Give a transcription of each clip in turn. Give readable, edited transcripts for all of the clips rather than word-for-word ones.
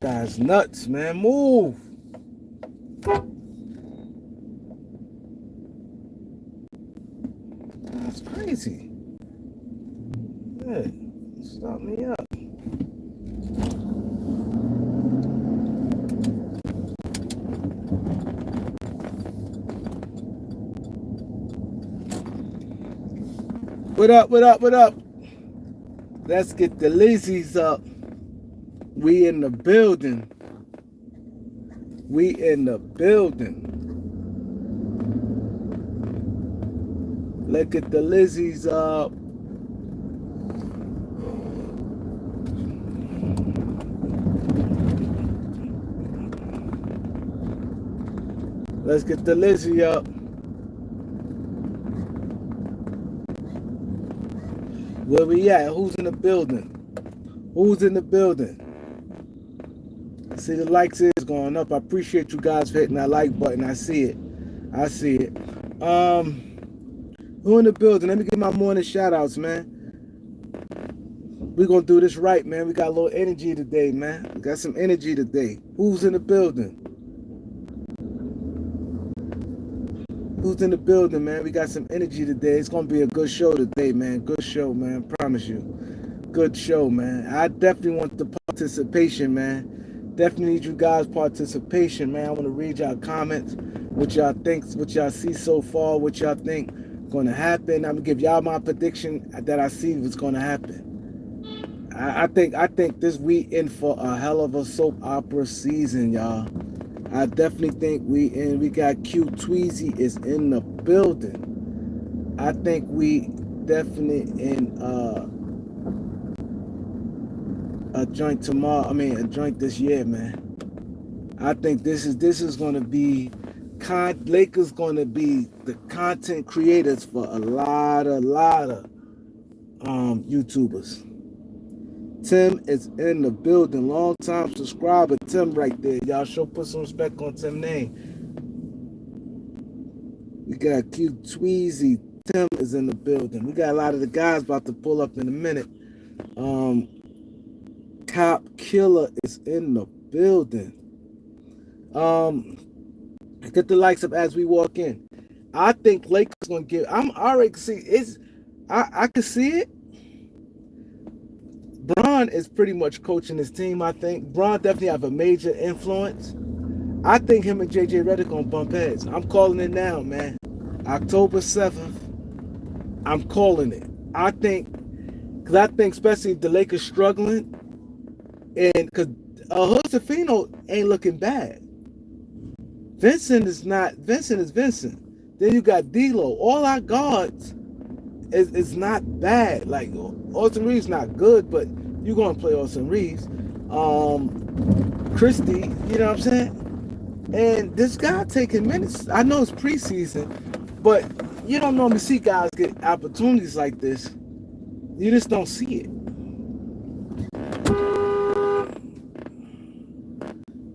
Guy's nuts, man. Move. That's crazy. Yeah, stop me up. What up, what up, what up? Let's get the Lizzies up. We in the building. We in the building. Let's get the Lizzies up. Let's get the Lizzie up. Where we at? Who's in the building? Who's in the building? I see the likes is going up. I appreciate you guys for hitting that like button. I see it. I see it. Who in the building? Let me get my morning shout outs, man. We're gonna do this right, man. We got a little energy today, man. We got some energy today. Who's in the building? Who's in the building, man? We got some energy today. It's gonna be a good show today, man. Good show, man. Promise you. Good show, man. I definitely want the participation, man. Definitely need you guys' participation, man. I want to read y'all comments, what y'all think, what y'all see so far, what y'all think gonna happen. I'm gonna give y'all my prediction that I see what's gonna happen. I think this we in for a hell of a soap opera season, y'all. I definitely think we in. We got Q Tweezy is in the building. I think we definitely in a joint tomorrow. I mean, a joint this year, man. I think this is going to be Lakers going to be the content creators for a lot of YouTubers. Tim is in the building. Long time subscriber Tim right there. Y'all show put some respect on Tim's name. We got Q Tweezy. Tim is in the building. We got a lot of the guys about to pull up in a minute. Cop Killer is in the building. Get the likes up as we walk in. I think Lakers gonna give. I'm already see it's. I can see it. Bron is pretty much coaching his team. I think Bron definitely have a major influence. I think him and JJ Redick gonna bump heads. I'm calling it now, man. October 7th. I'm calling it. I think especially the Lakers struggling, and because Josefino ain't looking bad. Vincent is Vincent. Then you got D'Lo. All our guards is not bad. Like Austin Reaves not good, but you're gonna play Austin Reaves. Christie, you know what I'm saying? And this guy taking minutes. I know it's preseason, but you don't normally see guys get opportunities like this. You just don't see it.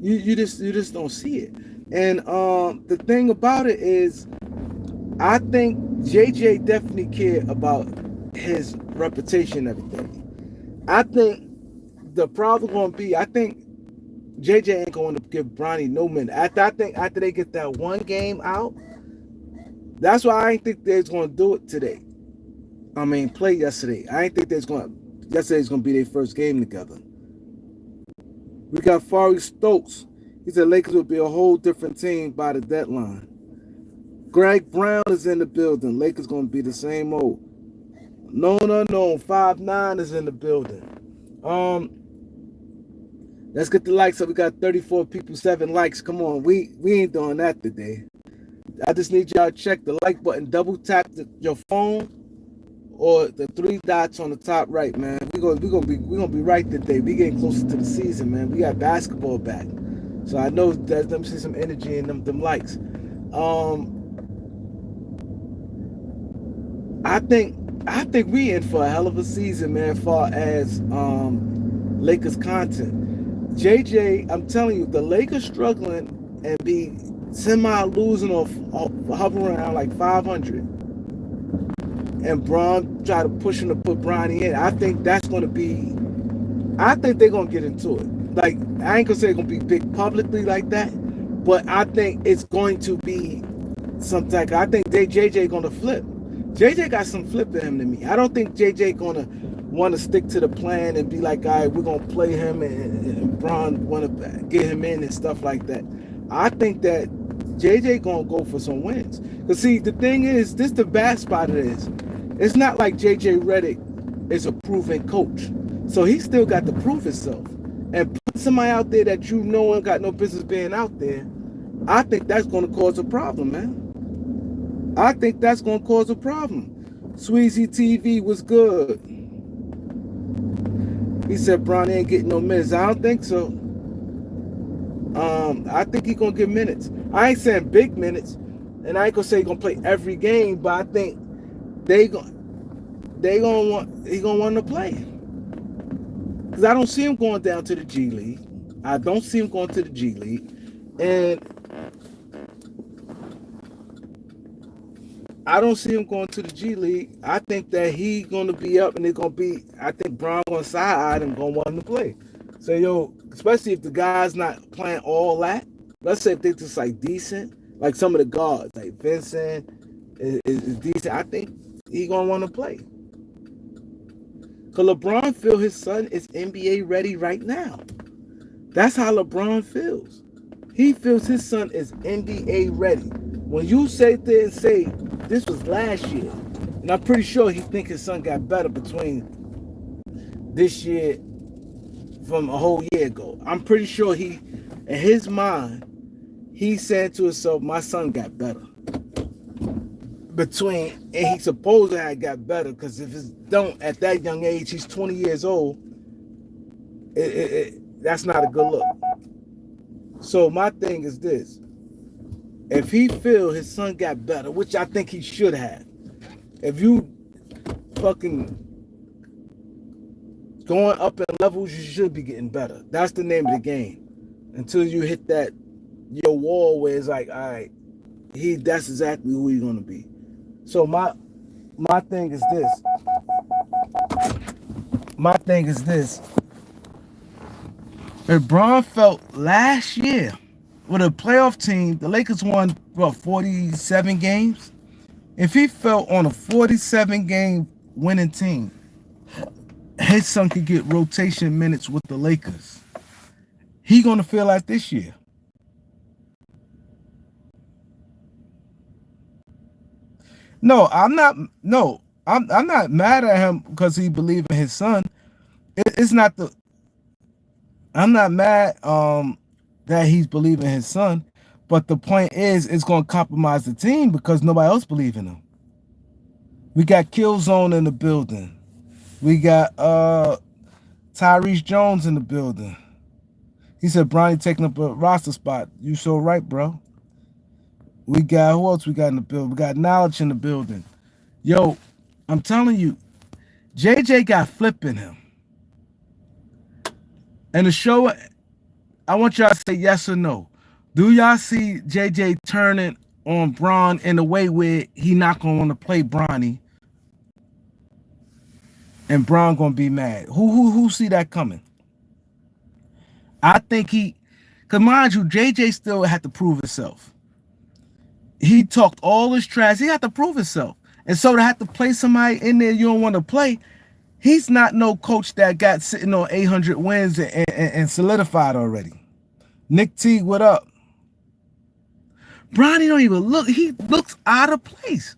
You just don't see it. And the thing about it is, I think JJ definitely cared about his reputation and everything. I think the problem gonna be, I think JJ ain't going to give Bronny no minute. I think after they get that one game out, that's why I ain't think they're gonna do it today. I mean, play yesterday. I ain't think yesterday's gonna be their first game together. We got Fari Stokes. He said Lakers will be a whole different team by the deadline. Greg Brown is in the building. Lakers gonna be the same old. Known unknown. 5'9" is in the building. Let's get the likes up. We got 34 people, 7 likes. Come on, we ain't doing that today. I just need y'all to check the like button. Double tap your phone or the 3 dots on the top right, man. We gonna be right today. We getting closer to the season, man. We got basketball back, so I know that them see some energy in them likes. I think we in for a hell of a season, man. As far as Lakers content. JJ, I'm telling you, the Lakers struggling and be semi-losing or hovering around like 500. And Bron try to push him to put Bronny in. I think that's going to be, I think they're going to get into it. like, I ain't gonna say it's gonna be big publicly like that, but I think it's going to be some type. I think JJ gonna flip. JJ got some flip in him to me. I don't think JJ gonna want to stick to the plan and be like, all right, we're gonna play him and Bron want to get him in and stuff like that. I think that JJ gonna go for some wins. Cause see, the thing is, this the bad spot of this. It's not like JJ Redick is a proven coach, so he still got to prove himself. And put somebody out there that you know ain't got no business being out there, I think that's gonna cause a problem, man. I think that's gonna cause a problem. Sweezy TV was good. He said Bronny ain't getting no minutes. I don't think so. I think he's gonna get minutes. I ain't saying big minutes, and I ain't gonna say he's gonna play every game, but I think he gonna want to play. Because I don't see him going down to the G League. I don't see him going to the G League. And I don't see him going to the G League. I think that he's going to be up and it's going to be, I think Bron going to side-eye him, going to want him to play. So, yo, especially if the guy's not playing all that. Let's say if they're just like decent, like some of the guards, like Vincent is decent. I think he's going to want to play. Because LeBron feels his son is NBA ready right now. That's how LeBron feels. He feels his son is NBA ready. When you sit there and say, this was last year, and I'm pretty sure he think his son got better between this year from a whole year ago. I'm pretty sure he, in his mind, he said to himself, my son got better. And he supposed to have got better, because if it don't, at that young age, he's 20 years old, that's not a good look. So my thing is this. If he feel his son got better, which I think he should have, if you fucking going up in levels, you should be getting better. That's the name of the game. Until you hit that your wall where it's like, all right, that's exactly who he's gonna be. So my thing is this. My thing is this. If Bron felt last year with a playoff team, the Lakers won, 47 games? If he felt on a 47-game winning team, his son could get rotation minutes with the Lakers. He gonna feel like this year. No, I'm not. No, I'm not mad at him because he believes in his son. It's not the. I'm not mad that he's believing in his son, but the point is, it's going to compromise the team because nobody else believes in him. We got Killzone in the building. We got Tyrese Jones in the building. He said Bronny taking up a roster spot. You so right, bro. We got, who else we got in the building? We got Knowledge in the building. Yo, I'm telling you, JJ got flip in him. And the show, I want y'all to say yes or no. Do y'all see JJ turning on Bron in a way where he not going to want to play Bronny and Bron going to be mad? Who see that coming? I think because mind you, JJ still had to prove himself. He talked all his trash. He had to prove himself. And so to have to play somebody in there you don't want to play, he's not no coach that got sitting on 800 wins and solidified already. Nick T, what up? Bronny don't even look. He looks out of place.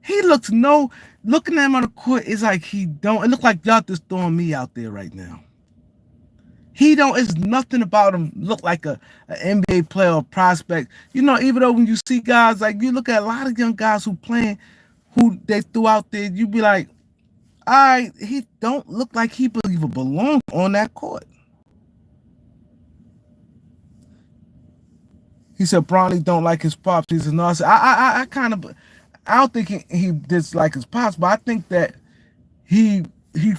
He looks looking at him on the court, it's like he don't. It look like y'all just throwing me out there right now. He don't, it's nothing about him look like an NBA player or prospect. You know, even though when you see guys, like you look at a lot of young guys who they threw out there, you be like, all right, he don't look like he even belongs on that court. He said Bronny don't like his pops. He's a narcissist. I don't think he dislike his pops, but I think that he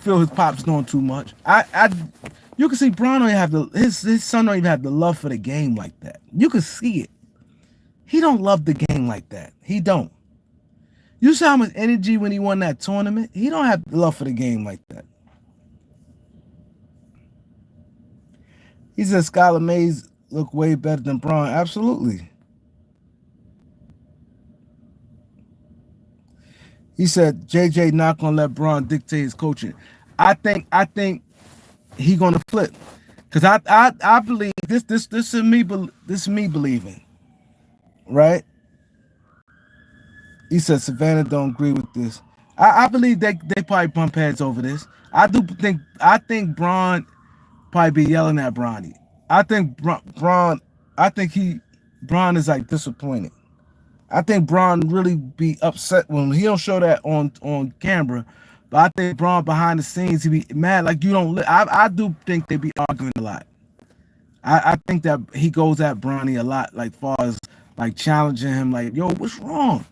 feel his pops doing too much. You can see Bron don't have his son don't even have the love for the game like that. You can see it. He don't love the game like that. He don't. You saw how much energy when he won that tournament. He don't have love for the game like that. He said Skylar Mays look way better than Braun. Absolutely. He said JJ not gonna let Braun dictate his coaching. I think he gonna flip. Cause I believe this is me this is me believing, right? He said Savannah don't agree with this. I believe they probably bump heads over this. I think Braun probably be yelling at Bronny. I think Braun I think Braun is like disappointed. I think Braun really be upset when he don't show that on camera. But I think Braun behind the scenes he be mad like you don't. I do think they be arguing a lot. I think that he goes at Bronny a lot, like far as like challenging him, like yo, what's wrong?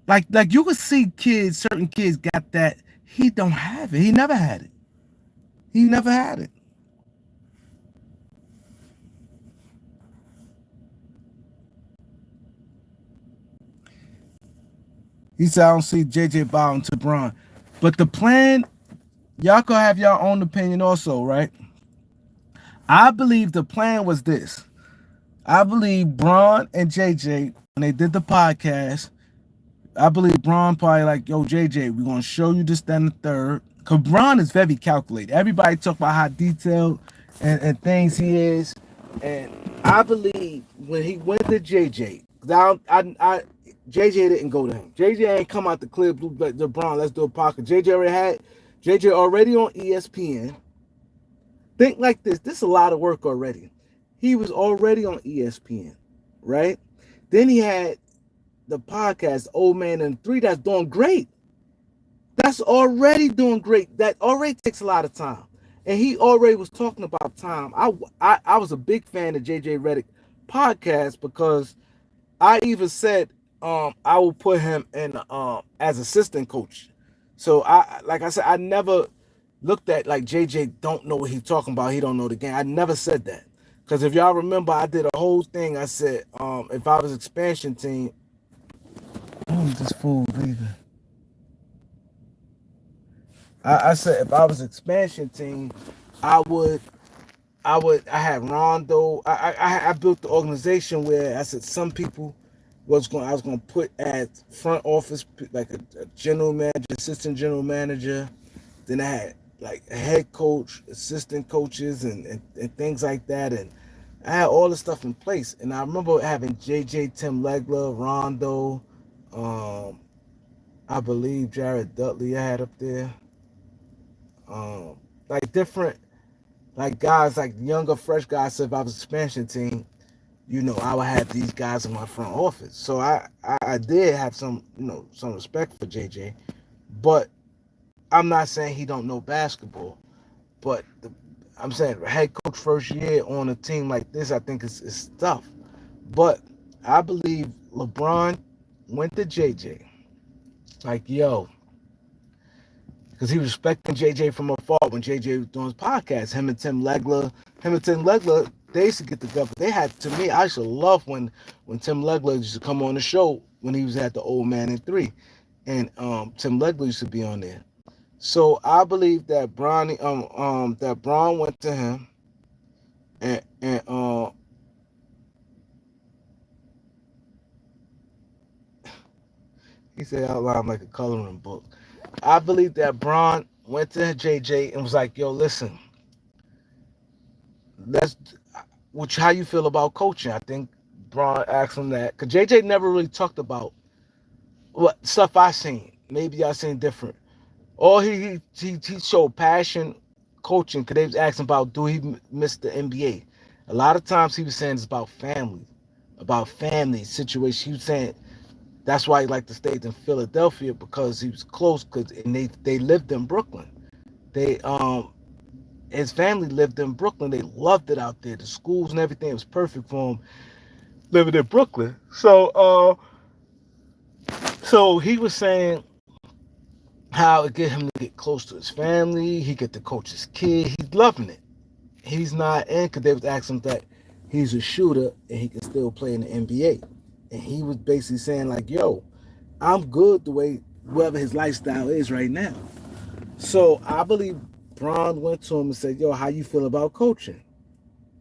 Like you could see certain kids got that. He don't have it. He never had it. He never had it. He said I don't see JJ bowing to Braun, but the plan, y'all could have your own opinion also, right? I believe the plan was this. I believe Braun and JJ when they did the podcast. I believe Braun probably like, yo, JJ, we're gonna show you this, then the third. Cause Braun is very calculated. Everybody talk about how detailed and things he is. And I believe when he went to JJ, JJ didn't go to him. JJ ain't come out the clear blue like the Braun, let's do a podcast. JJ already on ESPN. Think like this. This is a lot of work already. He was already on ESPN, right? Then he had the podcast Old Man and Three that's doing great. That's already doing great. That already takes a lot of time. And he already was talking about time. I was a big fan of JJ Redick podcast because I even said I will put him in as assistant coach. So I like I said, I never looked at like JJ don't know what he's talking about. He don't know the game. I never said that. Because if y'all remember, I did a whole thing. I said if I was expansion team, this fool leaving. I said if I was expansion team, I would I had Rondo. I built the organization where I said some people I was going to put at front office like a general manager, assistant general manager. Then I had like a head coach, assistant coaches, and things like that. And I had all the stuff in place. And I remember having JJ, Tim Legler, Rondo, I believe Jared Dudley I had up there. Like different like guys, like younger, fresh guys. So if I was expansion team, I would have these guys in my front office. So I did have some, some respect for JJ, but I'm not saying he don't know basketball. But I'm saying head coach first year on a team like this, I think it's tough. But I believe LeBron went to JJ like, yo, because he was respecting JJ from afar when JJ was doing his podcast. Him and Tim Legler, they used to get together. They had, to me, I used to love when Tim Legler used to come on the show when he was at the Old Man and Three, and Tim Legler used to be on there. So I believe that that Braun went to him, and he said out loud like a coloring book. I believe that Braun went to JJ and was like, "Yo, listen, let's how you feel about coaching?" I think Braun asked him that because JJ never really talked about what stuff I seen. Maybe I seen different. All he showed passion coaching because they was asking about do he miss the NBA. A lot of times he was saying it's about family situation. He was saying that's why he liked to stay in Philadelphia because he was close because and they lived in Brooklyn. They his family lived in Brooklyn. They loved it out there. The schools and everything was perfect for him living in Brooklyn. So he was saying how it get him to get close to his family. He get to coach his kid. He's loving it. He's not in because they was asking him that he's a shooter and he can still play in the NBA. And he was basically saying like, yo, I'm good the way whatever his lifestyle is right now. So I believe Braun went to him and said, yo, how you feel about coaching?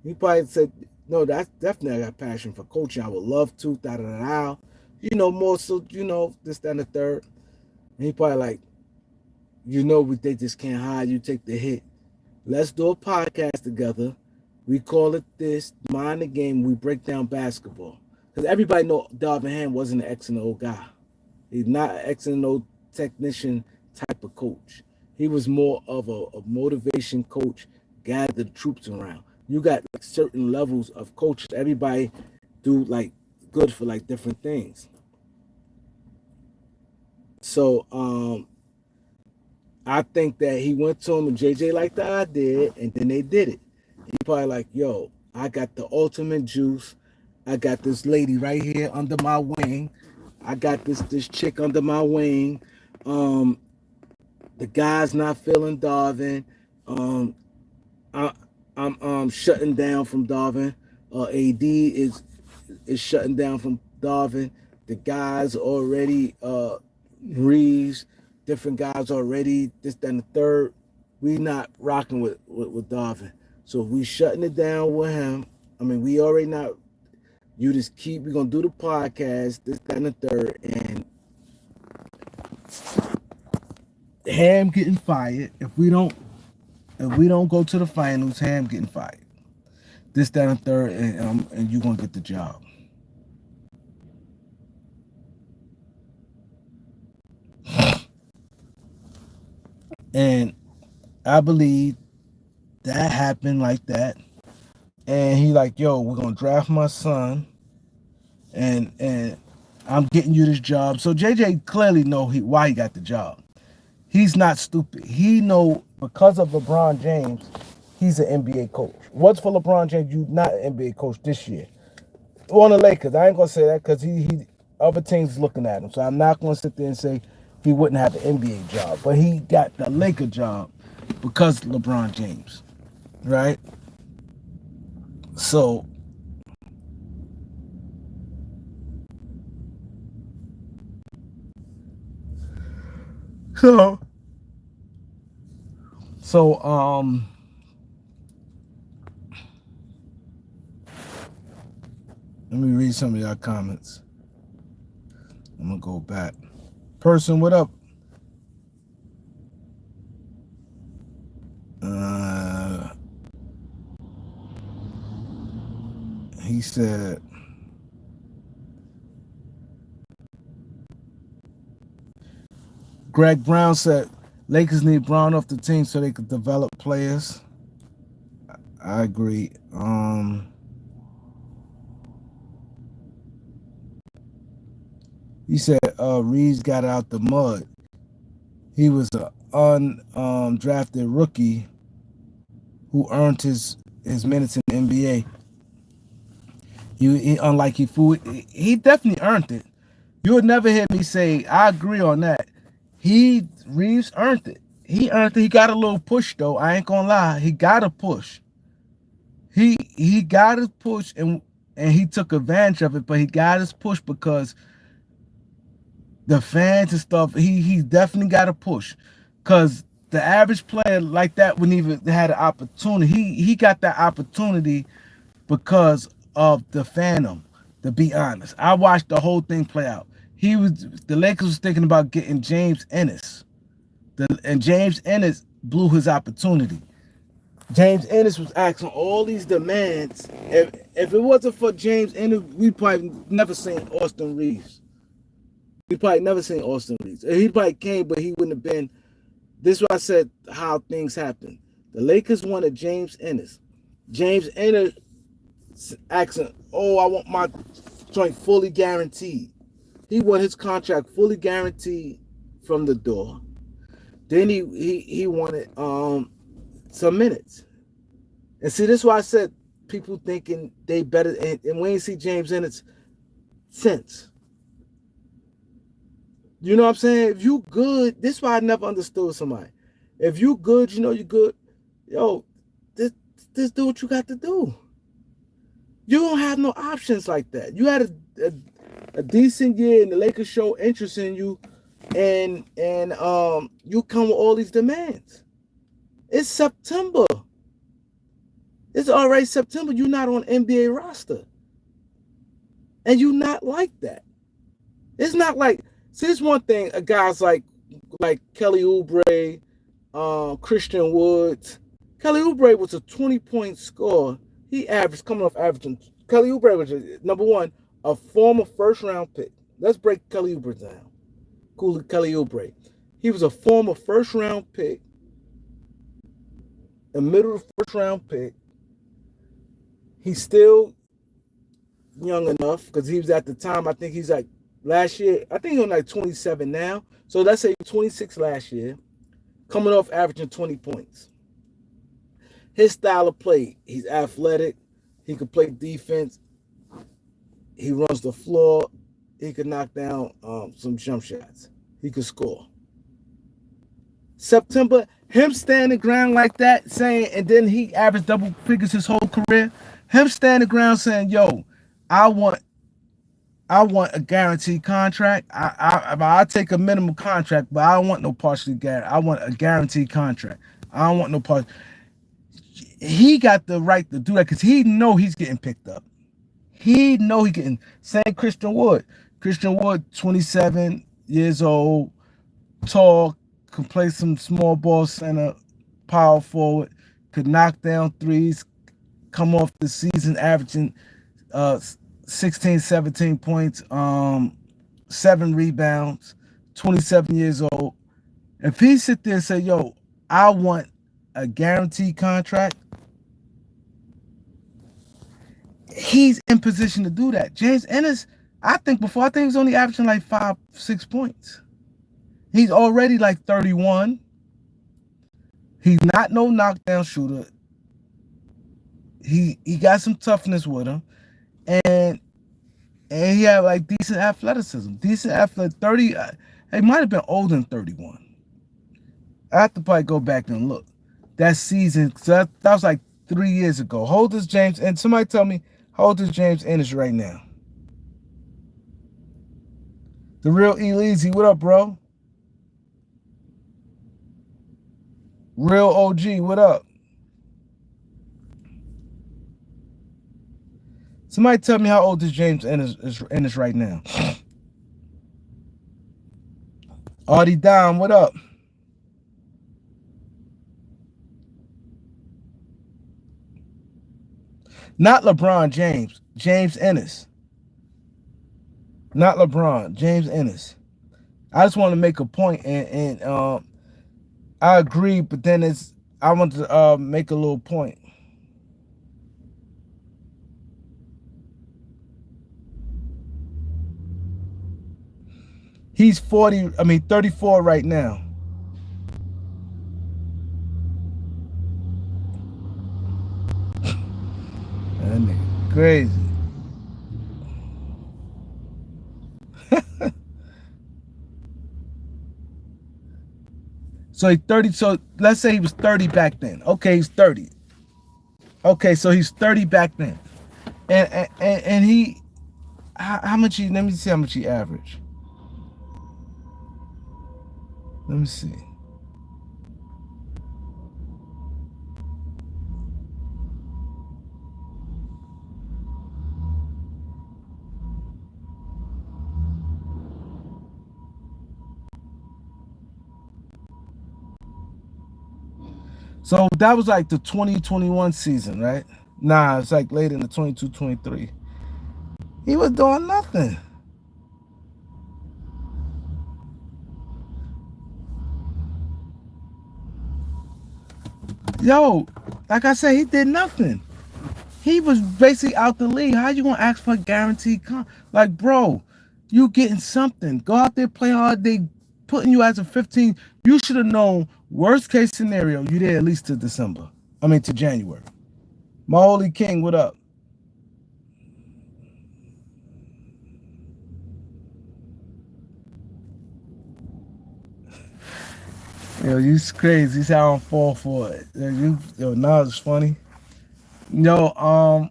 He probably said, no, that's definitely I got passion for coaching. I would love to, da da da da. More so, this, that, and the third. And he probably like, they just can't hide you, take the hit. Let's do a podcast together. We call it this, Mind the Game. We break down basketball. Because everybody know Darvin Ham wasn't an X and O guy. He's not an X and O technician type of coach. He was more of a motivation coach, gather the troops around. You got like certain levels of coaches. Everybody do like good for like different things. So I think that he went to him and JJ liked the idea, and then they did it. He probably like, yo, I got the ultimate juice. I got this lady right here under my wing. I got this chick under my wing. The guy's not feeling Darvin. I, I'm shutting down from Darvin. AD is shutting down from Darvin. The guys already Reaves, different guys already. This, that, and the third. We not rocking with Darvin. So we shutting it down with him. I mean, we already not. You just we're gonna do the podcast, this, that, and the third, and Ham getting fired. If we don't go to the finals, Ham getting fired. This, that, and the third, and you're gonna get the job. And I believe that happened like that. And he like, yo, we're gonna draft my son, and I'm getting you this job. So JJ clearly know why he got the job. He's not stupid. He know because of LeBron James, he's an NBA coach. What's for LeBron James? You not an NBA coach this year. On the Lakers, I ain't gonna say that because he other teams looking at him. So I'm not gonna sit there and say he wouldn't have an NBA job, but he got the Laker job because of LeBron James, right? So let me read some of y'all comments. I'm gonna go back. Person, what up? He said, Greg Brown said, Lakers need Brown off the team so they could develop players. I agree. He said Reaves got out the mud. He was an undrafted rookie who earned his minutes in the NBA. Unlike he definitely earned it. You would never hear me say, I agree on that. Reaves earned it. He earned it. He got a little push though. I ain't gonna lie. He got a push. He got his push and he took advantage of it, but he got his push because the fans and stuff, he definitely got a push. Cause the average player like that wouldn't even had an opportunity. He got that opportunity because of the fandom, to be honest. I watched the whole thing play out. The Lakers was thinking about getting James Ennis. And James Ennis blew his opportunity. James Ennis was asking all these demands. If it wasn't for James Ennis, we probably never seen Austin Reaves. We probably never seen Austin Reaves. He probably came, but he wouldn't have been. This is what I said, how things happen. The Lakers wanted James Ennis. James Ennis asking, oh, I want my joint fully guaranteed. He want his contract fully guaranteed from the door. Then he wanted some minutes. And see, this is why I said people thinking they better, and we ain't see James Ennis since. You know what I'm saying? If you good, this is why I never understood somebody. If you good, you know you good. Yo, this do what you got to do. You don't have no options like that. You had a decent year and the Lakers show interest in you, and you come with all these demands. It's September. It's already September. You're not on NBA roster. And you're not like that. It's not like, see, it's one thing, guys like Kelly Oubre, Christian Woods. Kelly Oubre was a 20-point scorer. He averaged, coming off averaging. Kelly Oubre was, number one, a former first-round pick. Let's break Kelly Oubre down. Cool, Kelly Oubre. He was a former first-round pick, a middle of the first-round pick. He's still young enough because he was at the time, I think he's like, last year, I think he's on like 27 now. So let's say 26 last year, coming off averaging 20 points. His style of play, he's athletic. He can play defense. He runs the floor. He could knock down some jump shots. He could score. September, him standing ground like that, saying, and then he averaged double figures his whole career. Him standing ground saying, yo, I want a guaranteed contract. I'll take a minimum contract, but I don't want no partially guaranteed. I want a guaranteed contract. I don't want no part. He got the right to do that because he know he's getting picked up. He know he getting, same Christian Wood. Christian Wood, 27 years old, tall, can play some small ball center, power forward, could knock down threes, come off the season averaging 16, 17 points, 7 rebounds, 27 years old. If he sit there and say, yo, I want a guaranteed contract, he's in position to do that. James Ennis, I think he was only averaging like 5, 6 points. He's already like 31. He's not no knockdown shooter. He got some toughness with him. And he had like decent athleticism. 30. He might have been older than 31. I have to probably go back and look. That season, so that was like 3 years ago. How old is James? And somebody tell me, how old is James Ennis right now? The real Easy, what up, bro? Real OG, what up? Somebody tell me how old is James Ennis right now. Artie Dom, what up? Not LeBron James. James Ennis. Not LeBron. James Ennis. I just want to make a point, and I agree, but then I want to make a little point. He's 34 right now. That nigga crazy. So he's 30. So let's say he was 30 back then. Okay, he's 30. Okay, so he's 30 back then. And he, how much let me see how much he averaged. Let me see. So that was like the 2021 season, right? Nah, it's like late in the 22-23. He was doing nothing. Yo, like I said, he did nothing. He was basically out the league. How you gonna ask for a guaranteed like, bro, you getting something. Go out there, play hard. They putting you as a 15. You should have known, worst case scenario, you there at least to December. To January. My holy king, what up? Yo, you crazy. This how I don't fall for it. Yo, now it's funny. Yo,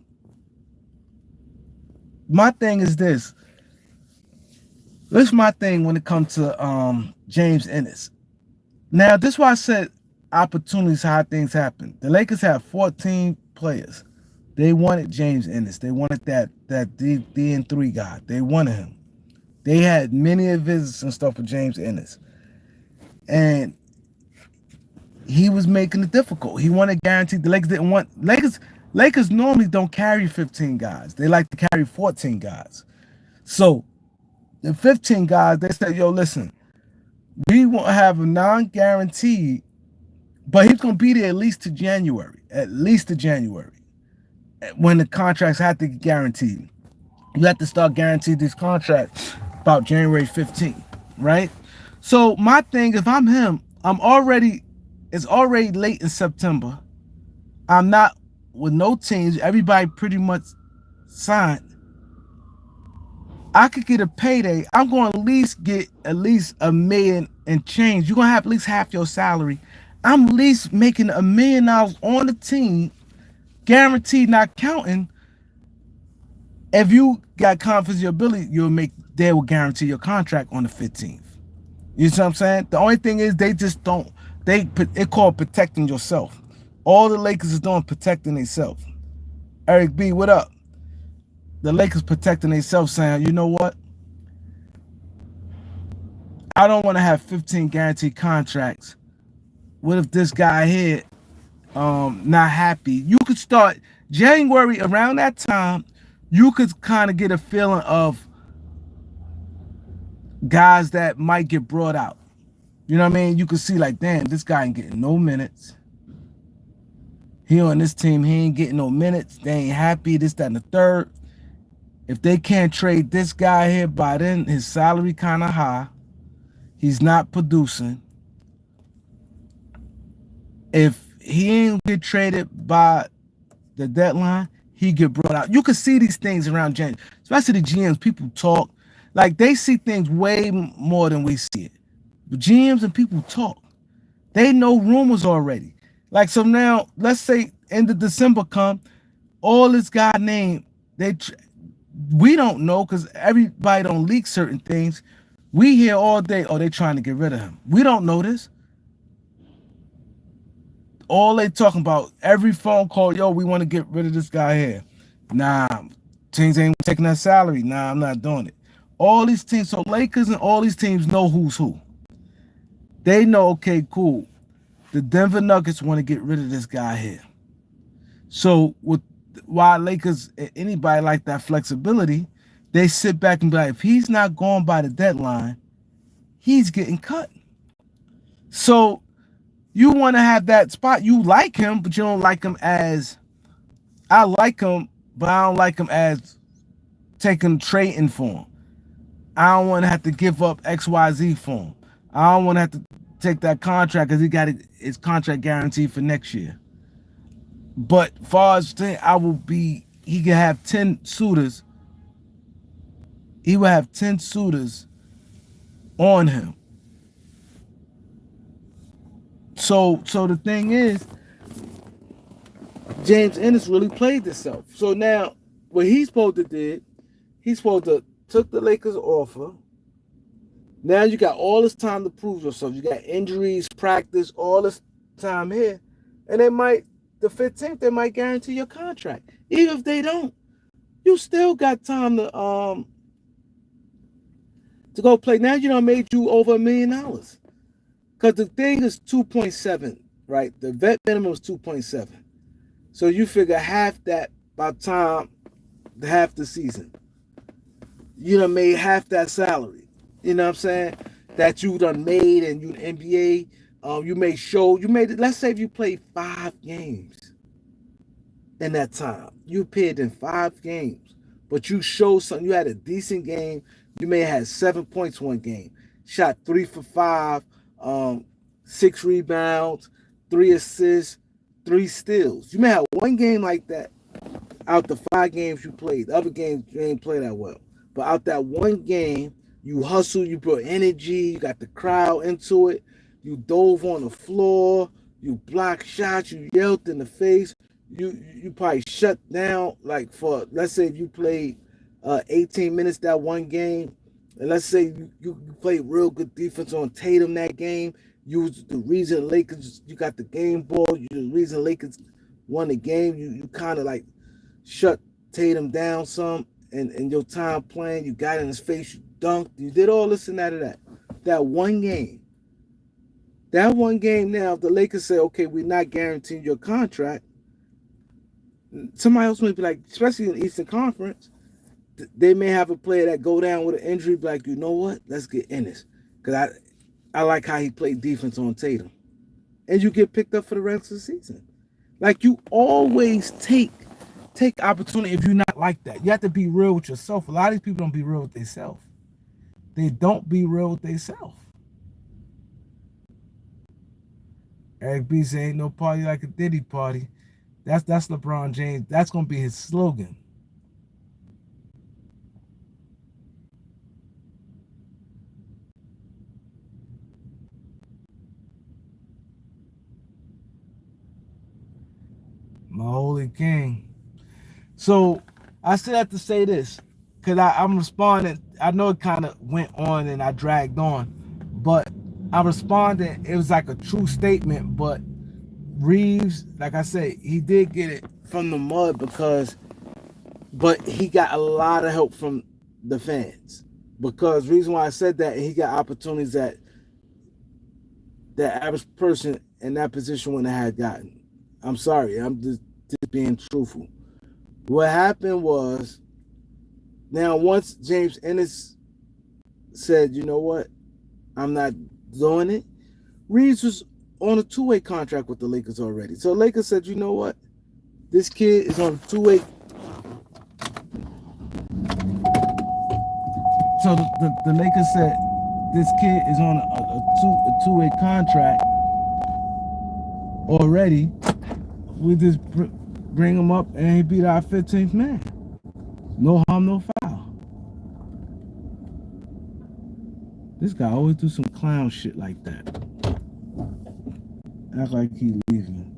my thing is this. This is my thing when it comes to James Ennis. Now, this is why I said opportunities, how things happen. The Lakers have 14+ players. They wanted James Ennis. They wanted that D and 3 guy. They wanted him. They had many visits and stuff with James Ennis. And he was making it difficult. He wanted guaranteed. The Lakers didn't want Lakers normally don't carry 15 guys. They like to carry 14 guys. So the 15 guys, they said, yo, listen, we won't have a non-guaranteed, but he's gonna be there at least to January. At least to January. When the contracts have to get guaranteed. You have to start guaranteeing these contracts about January 15th, right? So my thing, if I'm him, it's already late in September. I'm not with no teams. Everybody pretty much signed. I could get a payday. I'm going to at least get at least $1 million and change. You're going to have at least half your salary. I'm at least making $1 million on the team, guaranteed, not counting. If you got confidence in your ability, they will guarantee your contract on the 15th. You see what I'm saying? The only thing is they just don't. It called protecting yourself. All the Lakers is doing protecting themselves. Eric B, what up? The Lakers protecting themselves, saying, you know what? I don't want to have 15 guaranteed contracts. What if this guy here not happy? You could start January around that time. You could kind of get a feeling of guys that might get brought out. You know what I mean? You could see like, damn, this guy ain't getting no minutes. He on this team, he ain't getting no minutes. They ain't happy, this, that, and the third. If they can't trade this guy here by then, his salary kind of high. He's not producing. If he ain't get traded by the deadline, he get brought out. You can see these things around January, especially the GMs. People talk. Like, they see things way more than we see it. But GMs and people talk. They know rumors already. Like, so now, let's say end of December come, all this guy named, we don't know because everybody don't leak certain things. We hear all day, oh, they trying to get rid of him. We don't know this. All they talking about, every phone call, yo, we want to get rid of this guy here. Nah, teams ain't taking that salary. Nah, I'm not doing it. All these teams, so Lakers and all these teams know who's who. They know, okay, cool. The Denver Nuggets want to get rid of this guy here. So why Lakers, anybody like that flexibility, they sit back and be like, if he's not going by the deadline, he's getting cut. So you want to have that spot. You like him, but you don't like him as, I like him, but I don't like him as taking trading for him. I don't want to have to give up XYZ for him. I don't want to have to take that contract because he got his contract guaranteed for next year. But far as he can have 10 suitors. He will have 10 suitors on him. So the thing is, James Ennis really played himself. So now, what he's supposed to do, he's supposed to took the Lakers offer. Now you got all this time to prove yourself. You got injuries, practice, all this time here. And the 15th, they might guarantee your contract. Even if they don't, you still got time to go play. Now you done made you over $1 million. Because the thing is 2.7, right? The vet minimum is 2.7. So you figure half that by half the season. You done made half that salary. You know what I'm saying? That you done made and you NBA, let's say if you played 5 games in that time. You appeared in 5 games, but you showed something. You had a decent game. You may have had 7 points one game. Shot 3 for 5, 6 rebounds, 3 assists, 3 steals. You may have one game like that out the 5 games you played. The other games you ain't play that well. But out that one game, you hustled, you brought energy, you got the crowd into it, you dove on the floor, you blocked shots, you yelled in the face, you probably shut down, like for, let's say if you played 18 minutes that one game, and let's say you played real good defense on Tatum that game, you was the reason Lakers, you got the game ball, you the reason Lakers won the game. You kind of like shut Tatum down some, and your time playing, you got in his face, you dunked, you did all this and that of that. That one game. That one game now, if the Lakers say, okay, we're not guaranteeing your contract, somebody else may be like, especially in the Eastern Conference, they may have a player that go down with an injury, be like, you know what? Let's get Ennis. Because I like how he played defense on Tatum. And you get picked up for the rest of the season. Like, you always take opportunity if you're not like that. You have to be real with yourself. A lot of these people don't be real with themselves. They don't be real with themselves. Eric B say ain't no party like a Diddy party. That's LeBron James. That's gonna be his slogan. My holy king. So I still have to say this, because I'm responding. I know it kind of went on and I dragged on, but I responded. It was like a true statement, but Reaves, like I said, he did get it from the mud but he got a lot of help from the fans. Because reason why I said that, he got opportunities that the average person in that position wouldn't have gotten. I'm sorry, I'm just being truthful. What happened was, now once James Ennis said, you know what, I'm not doing it, Reaves was on a two-way contract with the Lakers already. So Lakers said, you know what, this kid is on a two-way. So the Lakers said, this kid is on a two-way contract already. We just bring him up and he beat our 15th man. No harm, no foul. This guy always do some clown shit like that. Act like he leaving.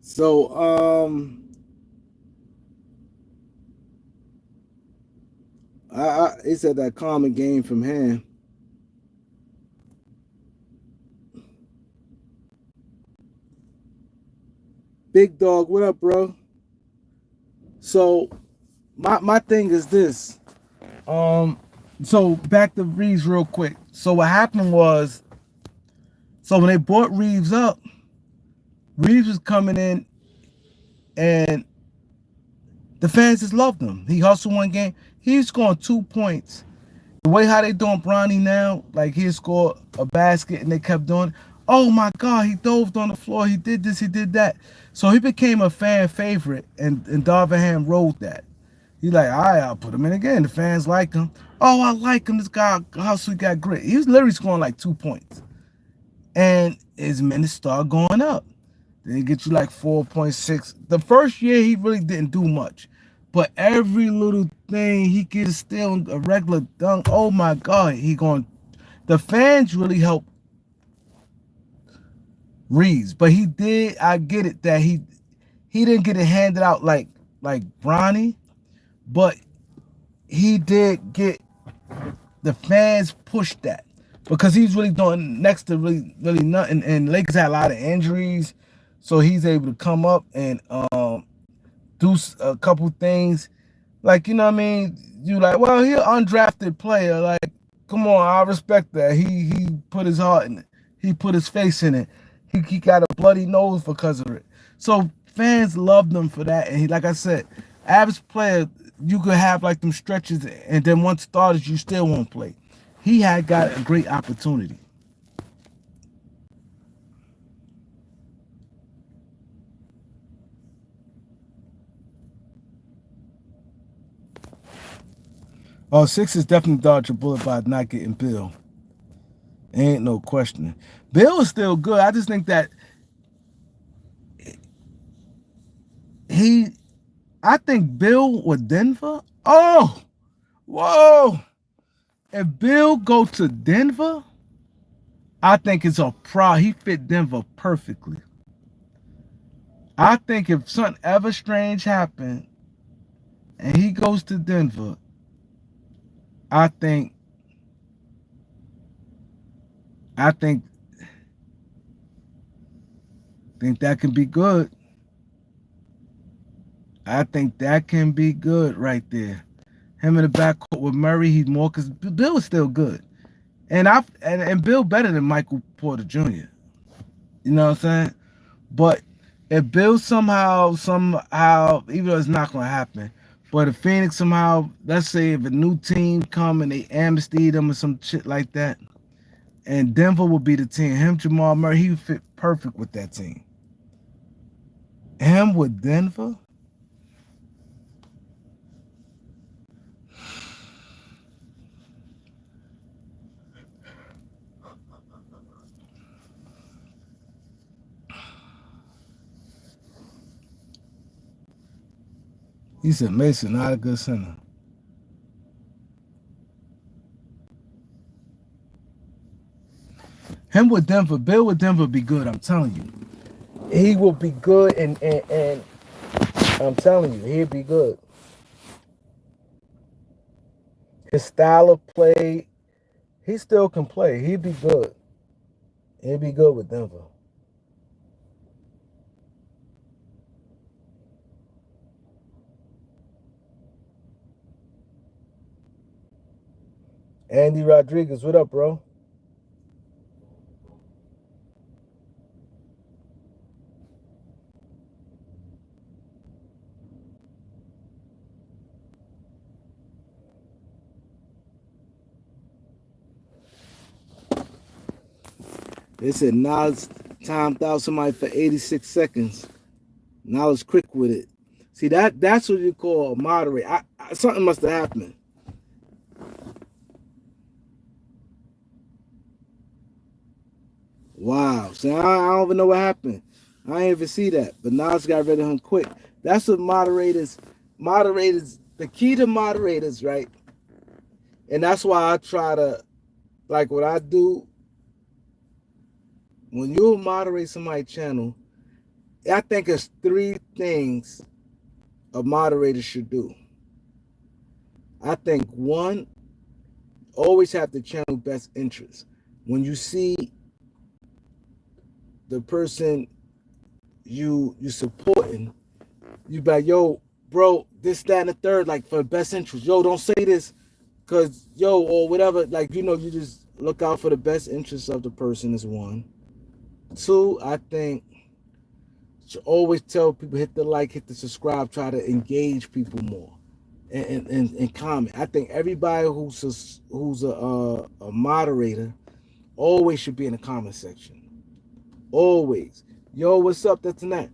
So he said that common game from him. Big dog, what up, bro? So my thing is this. So back to Reaves real quick. So what happened was, so when they brought Reaves up, Reaves was coming in and the fans just loved him. He hustled one game. He scored 2 points. The way how they doing Bronny now, like he scored a basket and they kept doing it. Oh my God, he dove on the floor. He did this, he did that. So he became a fan favorite, and Darvingham rode that. He's like, all right, I'll put him in again. The fans like him. Oh, I like him. This guy hustle, got grit. He was literally scoring like 2 points. And his minutes started going up. Then he gets you like 4.6. The first year, he really didn't do much. But every little thing, he gets a steal, a regular dunk. Oh my God, the fans really helped Reaves. But he did, I get it, that he didn't get it handed out like Bronny. But he did get, the fans pushed that. Because he's really doing next to really nothing. And Lakers had a lot of injuries. So he's able to come up and do a couple things. Like, you know what I mean? You like, well, he's an undrafted player. Like, come on, I respect that. He put his heart in it. He put his face in it. He got a bloody nose because of it. So fans loved him for that. And he, like I said, average player, you could have like them stretches, and then once started, you still won't play. He had got a great opportunity. Oh, Sixers definitely dodged a bullet by not getting Bill. Ain't no question. Bill is still good. I just think that he, I think Bill with Denver. Oh, whoa! If Bill go to Denver, I think it's a pro. He fit Denver perfectly. I think if something ever strange happened and he goes to Denver, I think, I think, think that can be good. I think that can be good right there. Him in the backcourt with Murray, he's more because Bill is still good, and Bill better than Michael Porter Jr. You know what I'm saying? But if Bill somehow, even though it's not gonna happen, but if Phoenix somehow, let's say if a new team come and they amnesty them or some shit like that, and Denver will be the team. Him, Jamal Murray, he would fit perfect with that team. Him with Denver. He said Mason, not a good center. Him with Denver, Bill with Denver be good, I'm telling you. He will be good, and I'm telling you, he'll be good. His style of play, he still can play. He'd be good. He'd be good with Denver. Andy Rodriguez, what up, bro? They said Nas timed out somebody for 86 seconds. Nas quick with it. See, that's what you call a moderate. Something must have happened. Wow. See, I don't even know what happened. I didn't even see that. But Nas got rid of him quick. That's what moderators, the key to moderators, right? And that's why I try to, like what I do, when you moderate somebody's channel, I think it's 3 things a moderator should do. I think 1, always have the channel best interest. When you see the person you supporting, you be like, yo, bro, this, that, and the third, like for best interest. Yo, don't say this, cause or whatever. Like, you just look out for the best interest of the person is 1. 2, I think should always tell people hit the like, hit the subscribe, try to engage people more, and comment. I think everybody who's a moderator always should be in the comment section. Always. Yo, what's up? That's and that.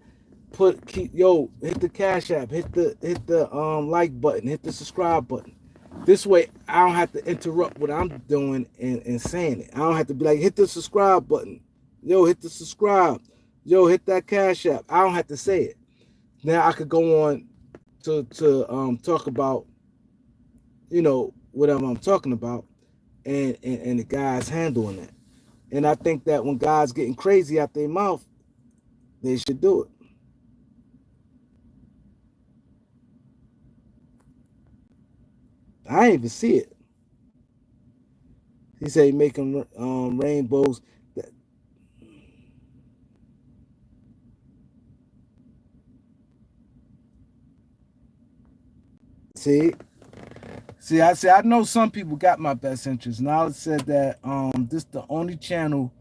Hit the Cash App, hit the like button, hit the subscribe button. This way I don't have to interrupt what I'm doing and saying it. I don't have to be like, hit the subscribe button. Yo, hit the subscribe. Yo, hit that Cash App. I don't have to say it. Now I could go on to talk about, whatever I'm talking about, and the guys handling that. And I think that when guys getting crazy out their mouth, they should do it. I didn't even see it. He said he making rainbows. See, I know some people got my best interest. Now it said that this the only channel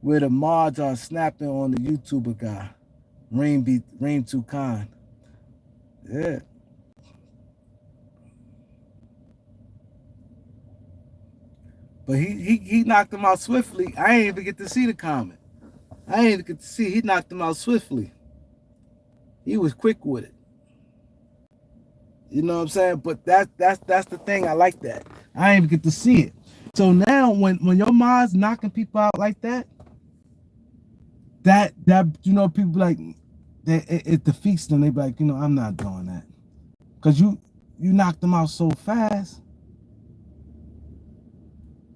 where the mods are snapping on the YouTuber guy, Ream Too Kind. Yeah. But he knocked him out swiftly. I ain't even get to see the comment. I ain't even get to see. He knocked him out swiftly. He was quick with it. You know what I'm saying? But that's the thing. I like that. I ain't even get to see it. So now when your mom's knocking people out like that, people like it defeats them. They be like, I'm not doing that. Cause you knocked them out so fast.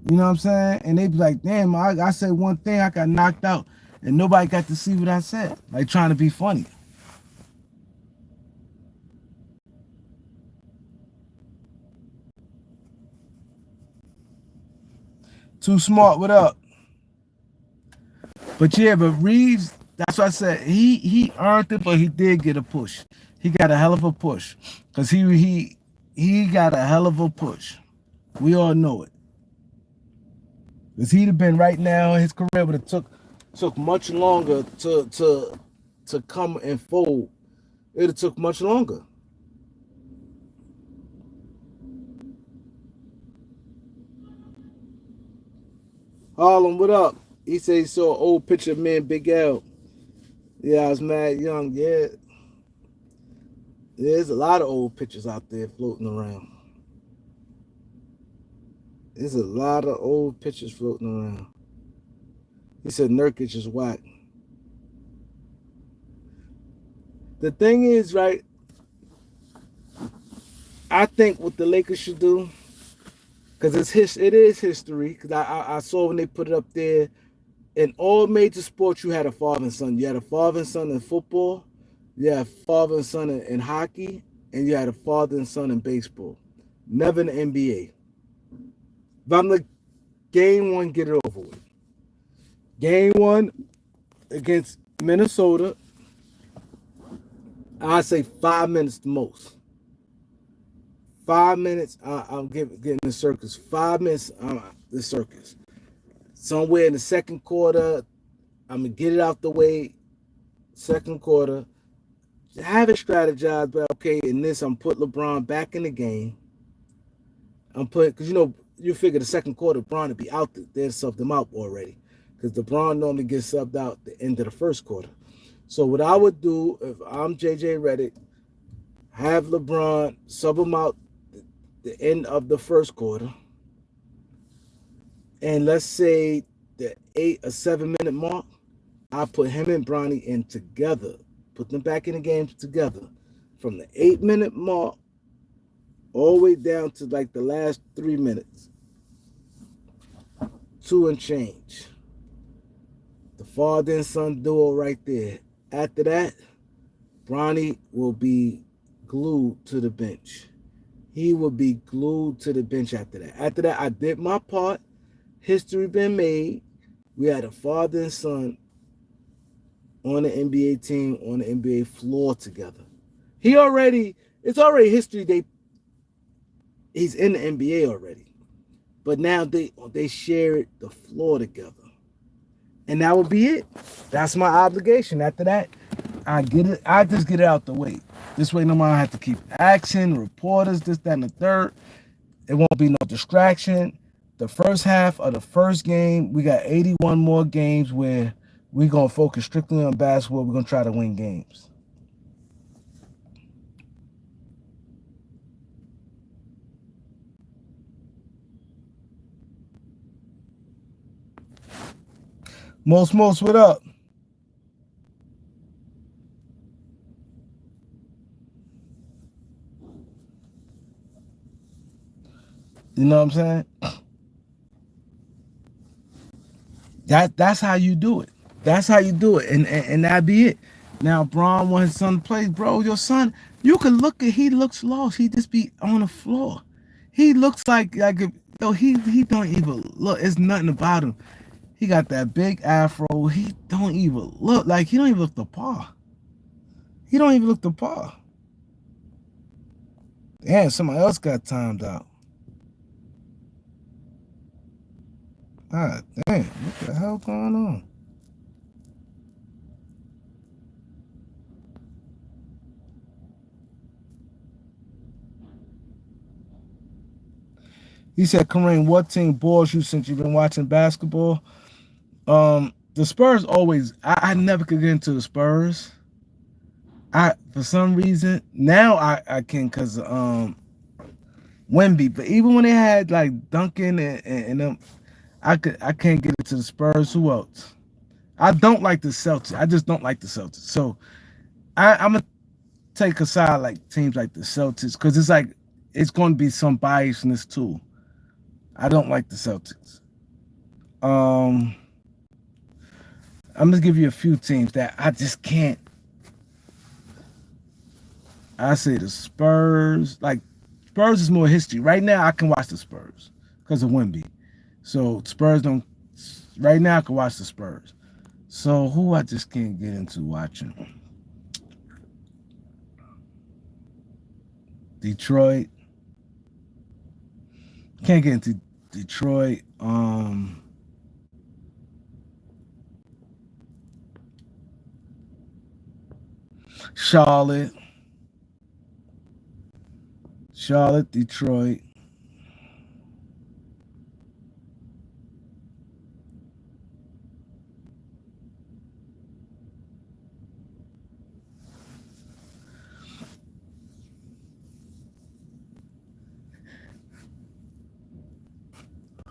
You know what I'm saying? And they be like, damn, I said one thing, I got knocked out. And nobody got to see what I said. Like trying to be funny. Too smart, what up? But yeah, but Reaves, that's what I said. He earned it, but he did get a push. He got a hell of a push. Cause he got a hell of a push. We all know it. Cause he'd have been right now, his career would have took much longer to come and fold. It'd have took much longer. Harlem, what up? He said he saw an old picture of me and Big L. Yeah, I was mad young. Yeah, there's a lot of old pictures out there floating around. There's a lot of old pictures floating around. He said Nurkic is whack. The thing is, right, I think what the Lakers should do, because it is history, because I saw when they put it up there, in all major sports, you had a father and son. You had a father and son in football, you had a father and son in hockey, and you had a father and son in baseball. Never in the NBA. If I'm like, game one, get it over with. Game one against Minnesota, I say 5 minutes the most. 5 minutes, I'm getting the circus. 5 minutes, the circus. Somewhere in the second quarter, I'm going to get it out the way. Second quarter, have it strategized, but okay, in this, I'm put LeBron back in the game. Because you figure the second quarter, LeBron would be out there. They'd subbed him out already. Because LeBron normally gets subbed out at the end of the first quarter. So what I would do, if I'm JJ Redick, have LeBron sub him out the end of the first quarter. And let's say the 8 or 7 minute mark, I put him and Bronny in together. Put them back in the game together. From the 8 minute mark all the way down to like the last 3 minutes. 2 and change. The father and son duo right there. After that, Bronny will be glued to the bench. He will be glued to the bench after that. After that, I did my part. History been made. We had a father and son on the NBA team, on the NBA floor together. It's already history. He's in the NBA already. But now they share the floor together. And that would be it. That's my obligation. After that, I just get it out the way. This way, no matter have to keep asking reporters, this, that, and the third. It won't be no distraction. The first half of the first game, we got 81 more games where we're going to focus strictly on basketball. We're going to try to win games. Most, what up? You know what I'm saying? That's how you do it. That's how you do it. And that be it. Now, Braun want his son to play. Bro, your son, you can look at, he looks lost. He just be on the floor. He looks like he don't even look. It's nothing about him. He got that big afro. He don't even look like, he don't even look the par. He don't even look the par. Damn, somebody else got timed out. God damn, what the hell going on? He said, Kareem, what team bores you since you've been watching basketball? The Spurs always, I never could get into the Spurs. I for some reason now I can because Wemby, but even when they had like Duncan and them, I can't get it to the Spurs. Who else? I don't like the Celtics. I just don't like the Celtics. So I'm gonna take aside like teams like the Celtics because it's like it's going to be some biasness too. I don't like the Celtics. Um, I'm gonna give you a few teams that I just can't. I say the Spurs. Like Spurs is more history. Right now, I can watch the Spurs because of Wemby. So Spurs don't. Right now, I can watch the Spurs. So who I just can't get into watching? Detroit. Can't get into Detroit. Charlotte. Charlotte, Detroit.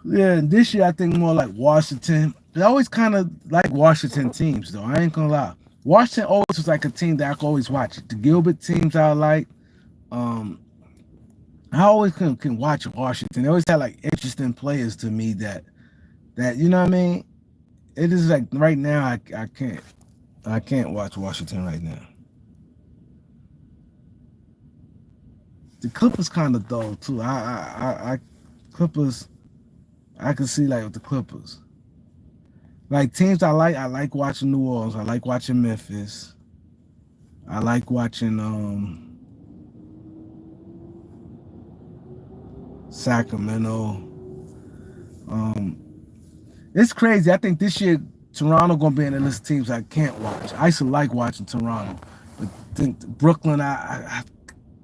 Yeah, and this year I think more like Washington. I always kind of like Washington teams though. I ain't gonna lie. Washington always was like a team that I could always watch. The Gilbert teams I like. Um, I always can watch Washington. They always had like interesting players to me that you know what I mean. It is like right now I can't watch Washington right now. The Clippers kind of dull too. I Clippers. I can see like with the Clippers. Like teams I like watching New Orleans. I like watching Memphis. I like watching Sacramento. Um it's crazy. I think this year Toronto gonna be in the list of teams I can't watch. I used to like watching Toronto, but think Brooklyn I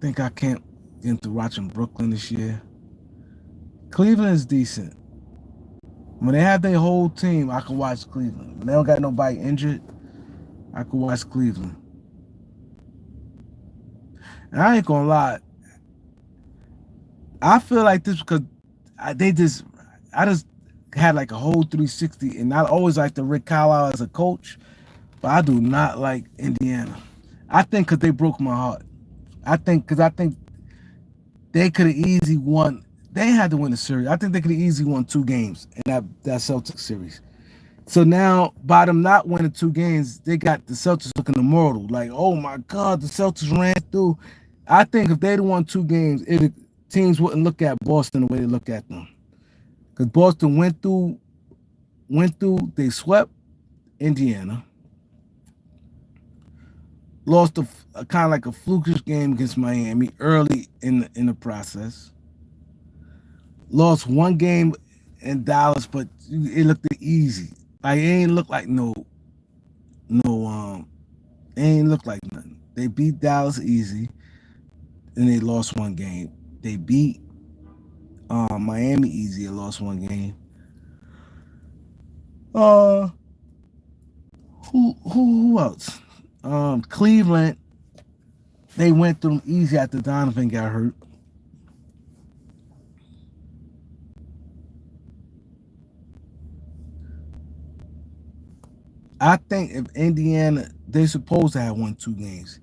think I can't get into watching Brooklyn this year. Cleveland is decent. When they have their whole team, I can watch Cleveland. When they don't got nobody injured, I can watch Cleveland. And I ain't gonna lie, I feel like this because I just had like a whole 360, and I always liked the Rick Carlisle as a coach, but I do not like Indiana. I think because they broke my heart. I think they could have easily won. They had to win the series. I think they could have easily won 2 games in that Celtics series. So now, by them not winning 2 games, they got the Celtics looking immortal. Like, oh my God, the Celtics ran through. I think if they'd won 2 games, teams wouldn't look at Boston the way they look at them. Because Boston went through, they swept Indiana, lost a kind of like a flukish game against Miami early in the process, lost 1 game in Dallas, but it looked easy. Like it ain't look like no it ain't look like nothing. They beat Dallas easy, and they lost 1 game. They beat Miami easy and lost 1 game. Uh, who else? Cleveland. They went through them easy after Donovan got hurt. I think if Indiana, they supposed to have won 2 games.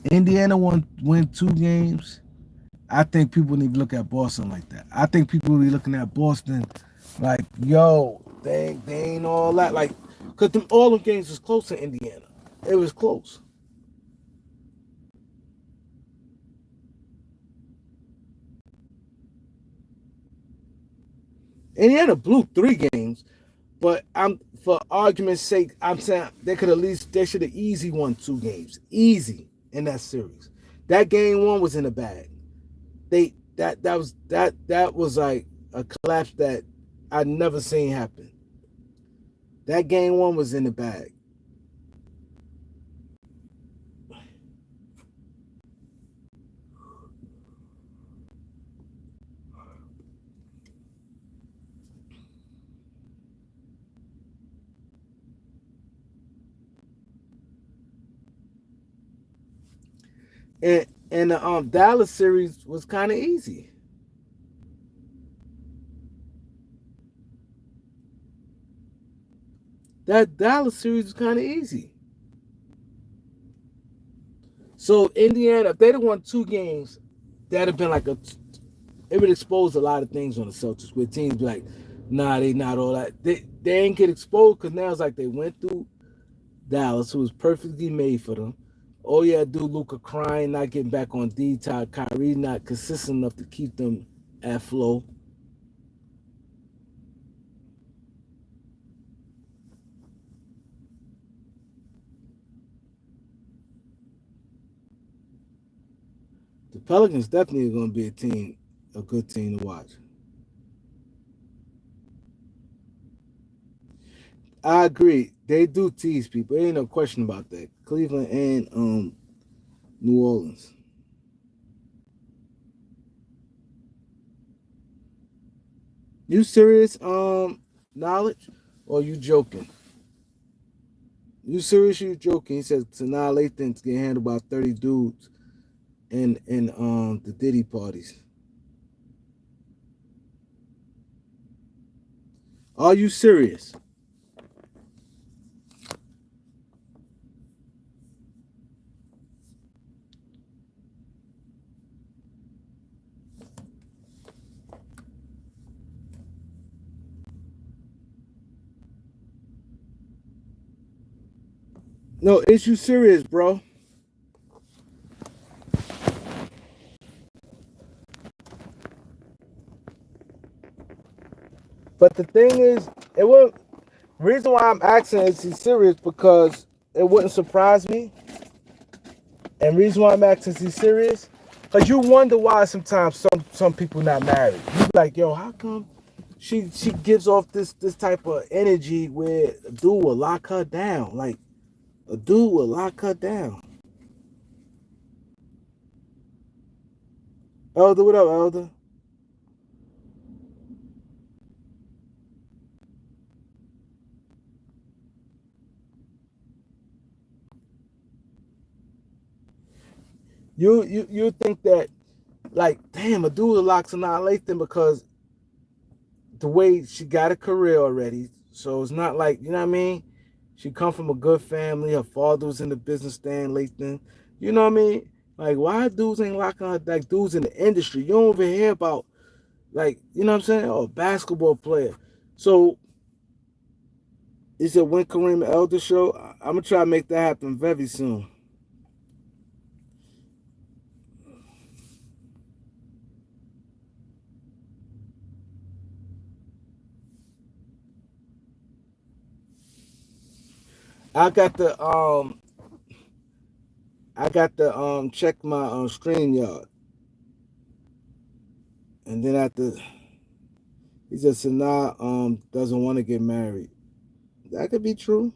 Indiana win 2 games. I think people need to look at Boston like that. I think people will be looking at Boston like, yo, they ain't all that. Like, because all them games was close to Indiana. It was close. Indiana blew 3 games, but I'm for argument's sake, I'm saying they should have easy won 2 games. Easy in that series. That game one was in the bag. That was like a collapse that I never seen happen. That game one was in the bag. And the Dallas series was kind of easy. That Dallas series was kind of easy. So Indiana, if they'd have won 2 games, that'd have been like a. It would expose a lot of things on the Celtics. Where teams be like, nah, they not all that. They ain't get exposed because now it's like they went through Dallas, who was perfectly made for them. Oh yeah, dude, Luca crying, not getting back on D. Todd, Kyrie not consistent enough to keep them at flow. The Pelicans definitely going to be a good team to watch. I agree. They do tease people. There ain't no question about that. Cleveland and New Orleans. You serious, knowledge? Or you joking? You serious? You joking? He says Sanaa Lathan's getting handled by 30 dudes in the Diddy parties. Are you serious? No, is you serious, bro? But the thing is, it will. Reason why I'm asking is he serious because it wouldn't surprise me. And reason why I'm asking is he serious because you wonder why sometimes some people not married. You be like, yo, how come she gives off this type of energy where a dude will lock her down? Like a dude will lock her down. Elder, what up, Elder? You think that like damn a dude will lock Sanaa Lathan because the way she got a career already. So it's not like, you know what I mean? She come from a good family. Her father was in the business stand, Lathan. You know what I mean? Like, why dudes ain't locking her like dudes in the industry? You don't even hear about like, you know what I'm saying? Or a basketball player. So it's a When Kareem Elder show. I'm gonna try to make that happen very soon. I got the check my screen yard. And then after he said Sanaa doesn't want to get married. That could be true.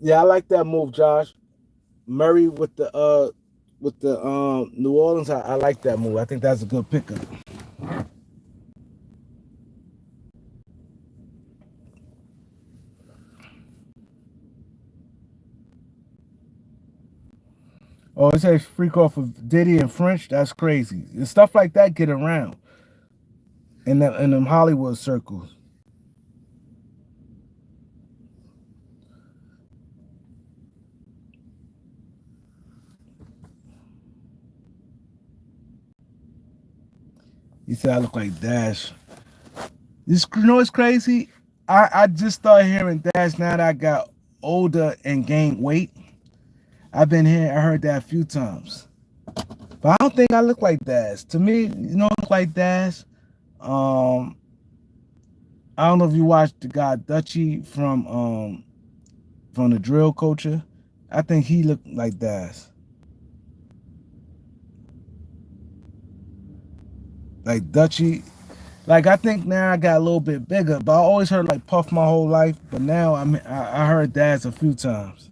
Yeah, I like that move, Josh. Murray with the New Orleans. I like that move. I think that's a good pickup. Oh, it says freak off of Diddy and French. That's crazy. And stuff like that get around in them Hollywood circles. He said I look like Dash. You know what's crazy? I just started hearing Dash now that I got older and gained weight. I've been here. I heard that a few times, but I don't think I look like Dash. To me, you know, I look like Dash. Um, I don't know if you watched the guy Dutchy from the drill culture. I think he looked like Dash. Like Dutchy. Like I think now I got a little bit bigger, but I always heard like Puff my whole life. But now I heard Dash a few times.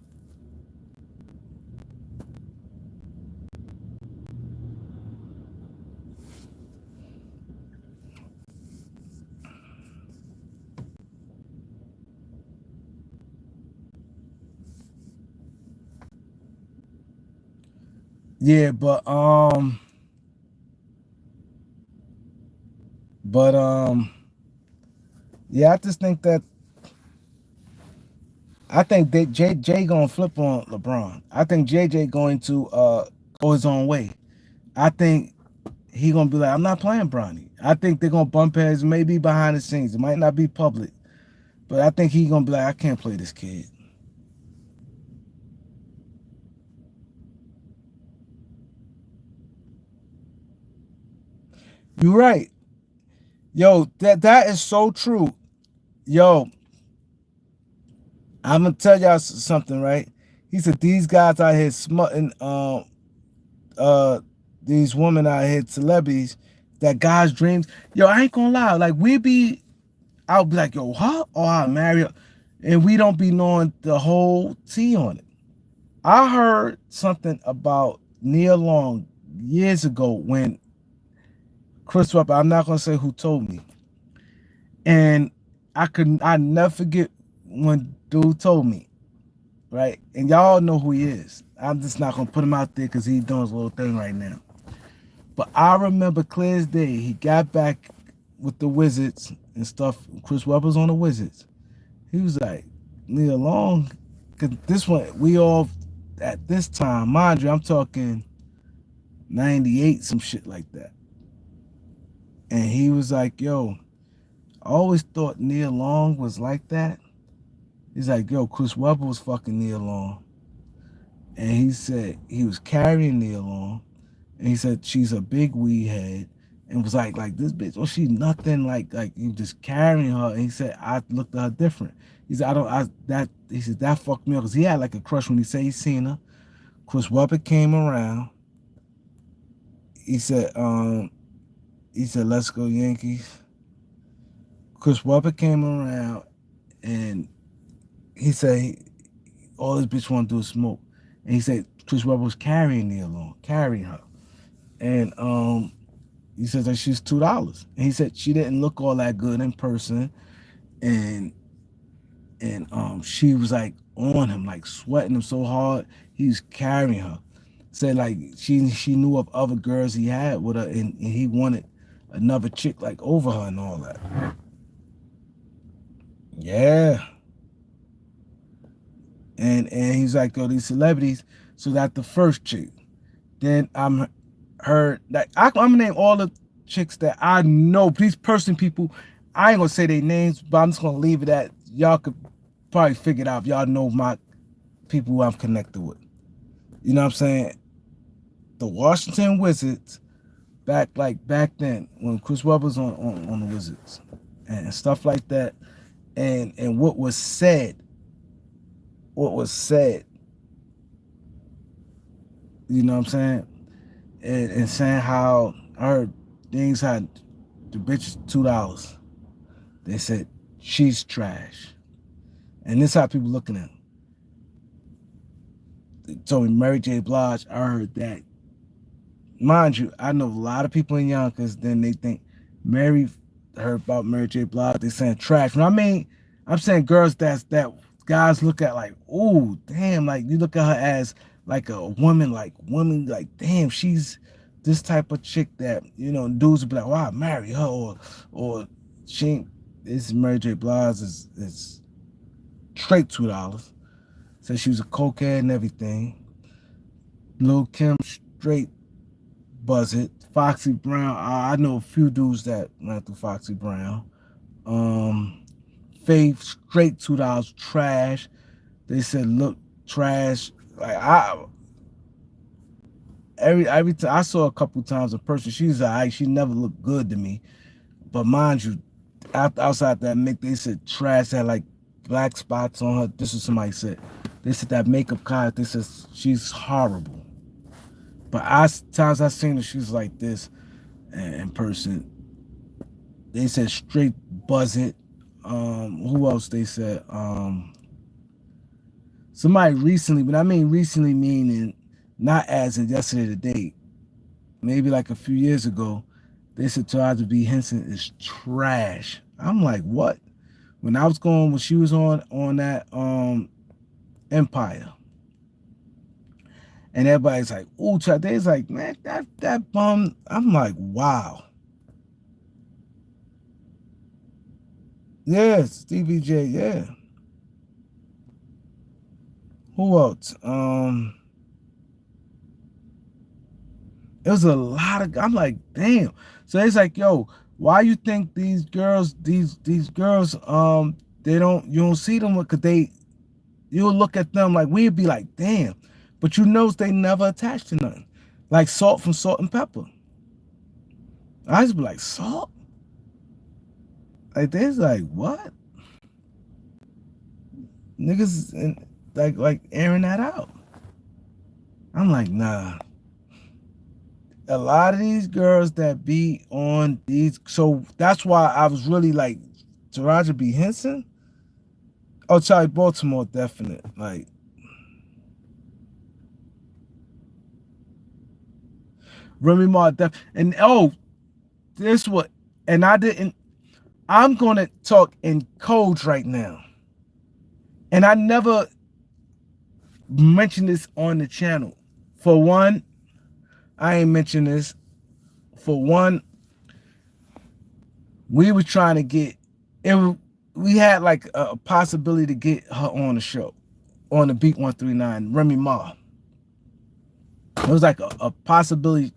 Yeah, but yeah, I just think that I think that JJ gonna flip on LeBron. I think JJ going to go his own way. I think he gonna be like, I'm not playing Bronny. I think they're gonna bump heads, maybe behind the scenes. It might not be public, but I think he gonna be like, I can't play this kid. You're right. Yo, that is so true. Yo, I'm gonna tell y'all something, right? He said these guys out here smutting uh these women out here, celebrities, that guys' dreams. Yo, I ain't gonna lie. Like we be I'll be like, yo, huh? Oh, I marry her. And we don't be knowing the whole tea on it. I heard something about Neil Long years ago when Chris Webber, I'm not gonna say who told me. And I never forget when dude told me, right? And y'all know who he is. I'm just not gonna put him out there because he's doing his little thing right now. But I remember clear as day, he got back with the Wizards and stuff. Chris Webber's on the Wizards. He was like, Neil Long, cause this one, we all at this time, mind you, I'm talking 98, some shit like that. And he was like, yo, I always thought Neil Long was like that. He's like, yo, Chris Webber was fucking Neil Long. And he said he was carrying Neil Long. And he said she's a big weed head. And was like this bitch, well, she nothing like you just carrying her. And he said, I looked at her different. He said, he said, that fucked me up because he had like a crush when he said he seen her. Chris Webber came around. He said, let's go Yankees. Chris Webber came around and he said all this bitch want to do is smoke. And he said Chris Webber was carrying Neil Long, carrying her. And he said that she's $2. And he said she didn't look all that good in person. And she was like on him, like sweating him so hard, he was carrying her. Said like she knew of other girls he had with her, and he wanted another chick like over her and all that. Yeah. And he's like, yo, these celebrities. So that the first chick. Then I'm heard like I'm gonna name all the chicks that I know. These person people, I ain't gonna say their names, but I'm just gonna leave it at y'all could probably figure it out if y'all know my people who I'm connected with. You know what I'm saying? The Washington Wizards, back then when Chris Webber was on the Wizards and stuff like that, and what was said, you know what I'm saying? And saying how I heard things had the bitch is $2. They said she's trash. And this is how people looking at him. They told me Mary J. Blige, I heard that. Mind you, I know a lot of people in Yonkers, then they think Mary heard about Mary J. Blige, they saying trash. When I mean, I'm saying girls that guys look at like, oh, damn, like you look at her as like a woman, like, damn, she's this type of chick that, you know, dudes would be like, wow, marry her, or she, this Mary J. Blige is straight $2. Said she was a cokehead and everything. Lil Kim straight buzz it. Foxy Brown, I know a few dudes that went through Foxy Brown. Faith straight $2 trash. They said look trash. Like every time I saw a couple times in person, she's alright. She never looked good to me. But mind you, outside that make they said trash had like black spots on her. This is somebody said. They said that makeup card. They said she's horrible. But times I seen her, she's like this in person. They said straight buzz it. Who else they said? Somebody recently, but I mean recently meaning not as in yesterday today, maybe like a few years ago, they said Taraji B. Henson is trash. I'm like, what? When she was on that Empire, And everybody's like, ooh, they's like, man, that bum. I'm like, wow. Yeah, Stevie J, yeah. Who else? It was a lot of. I'm like, damn. So it's like, yo, why you think these girls, these girls, they don't, you don't see them because you'll look at them like we'd be like, damn, but you know they never attached to nothing, like Salt from Salt and Pepper. I just be like, Salt, like there's like what niggas and like airing that out. I'm like, nah. A lot of these girls that be on these, so that's why I was really like, Taraji B. Henson. Oh, Charlie Baltimore, definite. Like, Remy Ma, and oh, this what, and I didn't. I'm gonna talk in codes right now, and I never mentioned this on the channel. For one, I ain't mentioned this. For one, we were trying to get it. We had like a possibility to get her on the show, on the Beat 139, Remy Ma. It was like a possibility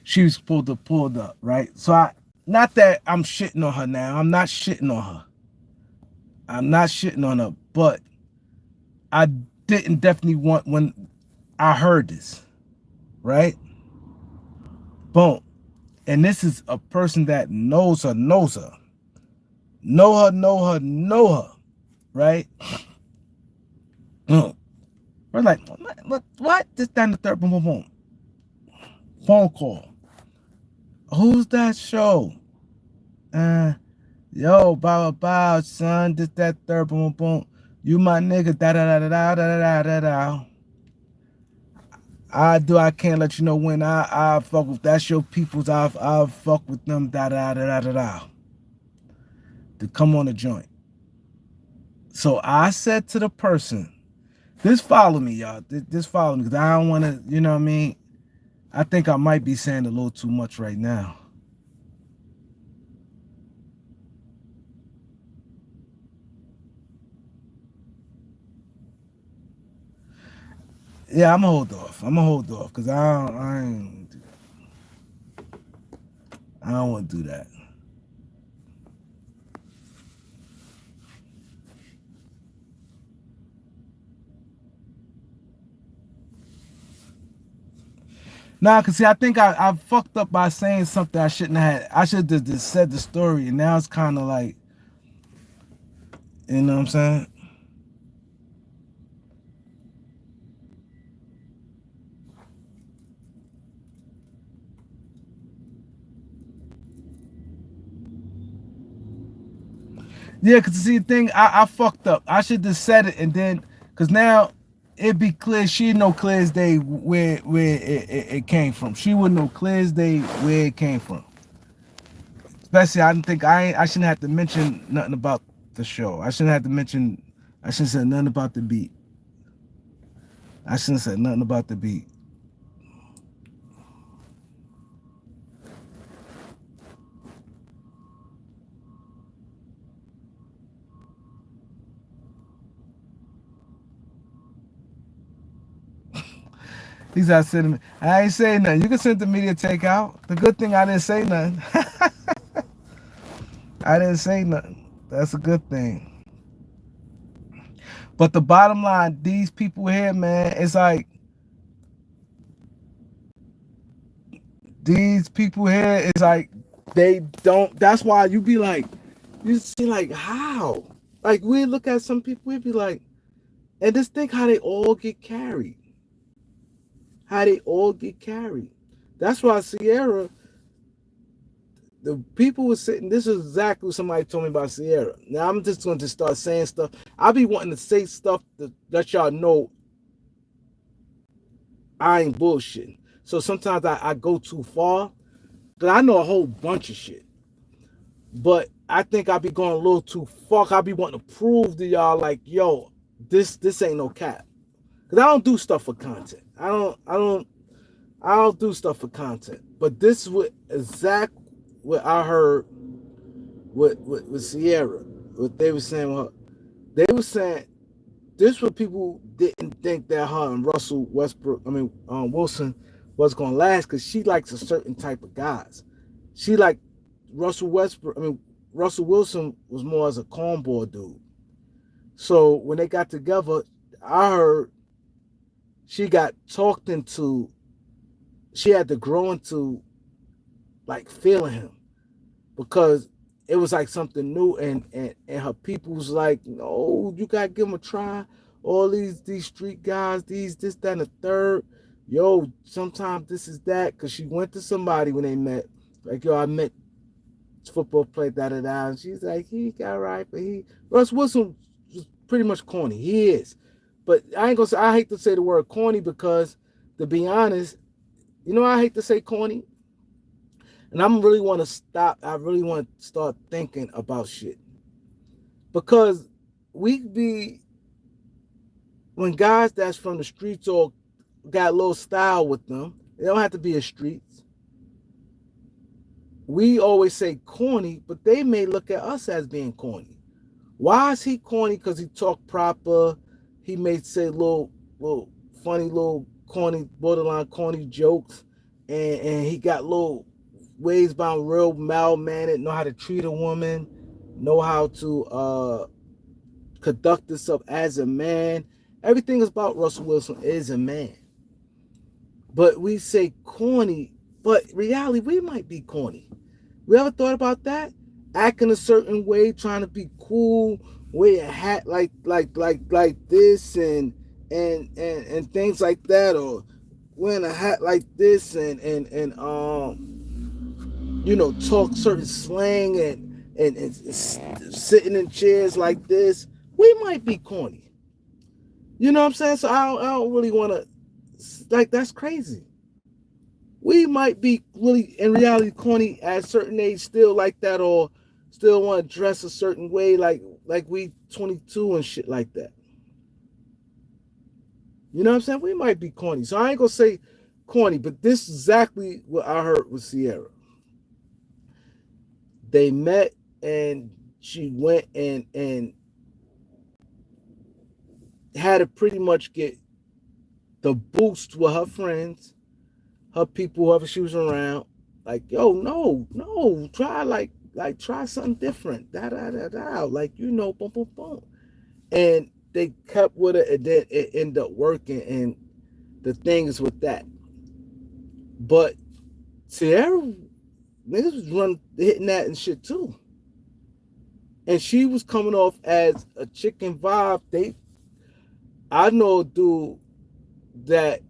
she was supposed to pull up, right? So not that I'm shitting on her now. I'm not shitting on her. I'm not shitting on her, but I didn't definitely want when I heard this, right? Boom. And this is a person that knows her, know her, right? We're like, what? This, that, and the third, boom, boom, boom. Phone call. Who's that show? Yo, bow, son, this, that, third, boom, boom. You my nigga, da da da da da da da da. I can't let you know when I fuck with that's your peoples. I fuck with them, da da da da da da. To come on the joint. So I said to the person, this follow me, y'all. This follow me because I don't want to, you know what I mean? I think I might be saying a little too much right now. Yeah, I'm gonna hold off because I don't want to do that. Nah, cause see, I think I fucked up by saying something I shouldn't have had. I should have just said the story, and now it's kind of like, you know what I'm saying? Yeah, cause see, the thing I fucked up. I should have said it, and then, cause now it'd be clear. She'd know clear as day where it came from. She would know clear as day where it came from. Especially, I didn't think I shouldn't have to mention nothing about the show. I shouldn't have to mention. I shouldn't say nothing about the beat. I shouldn't say nothing about the beat. He's out sending me. I ain't saying nothing. You can send the media takeout. The good thing I didn't say nothing. I didn't say nothing. That's a good thing. But the bottom line, these people here, man, it's like these people here, it's like they don't. That's why you be like, you see, like how? Like we look at some people, we be like, and just think how they all get carried. How they all get carried. That's why Sierra, the people were sitting, this is exactly what somebody told me about Sierra. Now I'm just going to start saying stuff. I be wanting to say stuff to let y'all know I ain't bullshitting. So sometimes I go too far. Because I know a whole bunch of shit. But I think I be going a little too far. I be wanting to prove to y'all like, yo, this ain't no cap. Because I don't do stuff for content. I don't do stuff for content. But this was exact what I heard with Sierra. What they were saying with her. They were saying this what people didn't think that her and Russell Westbrook, Wilson, was gonna last because she likes a certain type of guys. She like Russell Westbrook. Russell Wilson was more as a cornball dude. So when they got together, I heard she got talked into. She had to grow into like feeling him because it was like something new, and her people was like, no, you gotta give him a try. All these street guys, these this that and the third. Yo, sometimes this is that because she went to somebody when they met. Like, yo, I met football player, da da da. And she's like, he got right, but Russ Wilson was pretty much corny. He is, but I ain't gonna say. I hate to say the word corny because, to be honest, I hate to say corny, and I'm really want to stop. I really want to start thinking about shit because we be when guys that's from the streets or got a little style with them. They don't have to be a streets. We always say corny, but they may look at us as being corny. Why is he corny? Because he talk proper. He may say little funny, little corny, borderline corny jokes, and he got little ways about real mal-mannered, know how to treat a woman, know how to conduct himself as a man. Everything is about Russell Wilson is a man. But we say corny, but reality, we might be corny. We ever thought about that? Acting a certain way, trying to be cool, wear a hat like this and things like that, or wearing a hat like this and talk certain slang and sitting in chairs like this. We might be corny. You know what I'm saying? So I don't really want to, like, that's crazy. We might be really in reality corny at a certain age, still like that, or still want to dress a certain way, like we 22 and shit like that. You know what I'm saying? We might be corny. So I ain't gonna say corny, but this is exactly what I heard with Sierra. They met and she went and had to pretty much get the boost with her friends, her people, whoever she was around. Like, yo, no, try try something different. Da da da da. Like, boom, boom, boom. And they kept with it, and then it ended up working. And the thing is with that. But Sierra, niggas was hitting that and shit too. And she was coming off as a chicken vibe. I know a dude that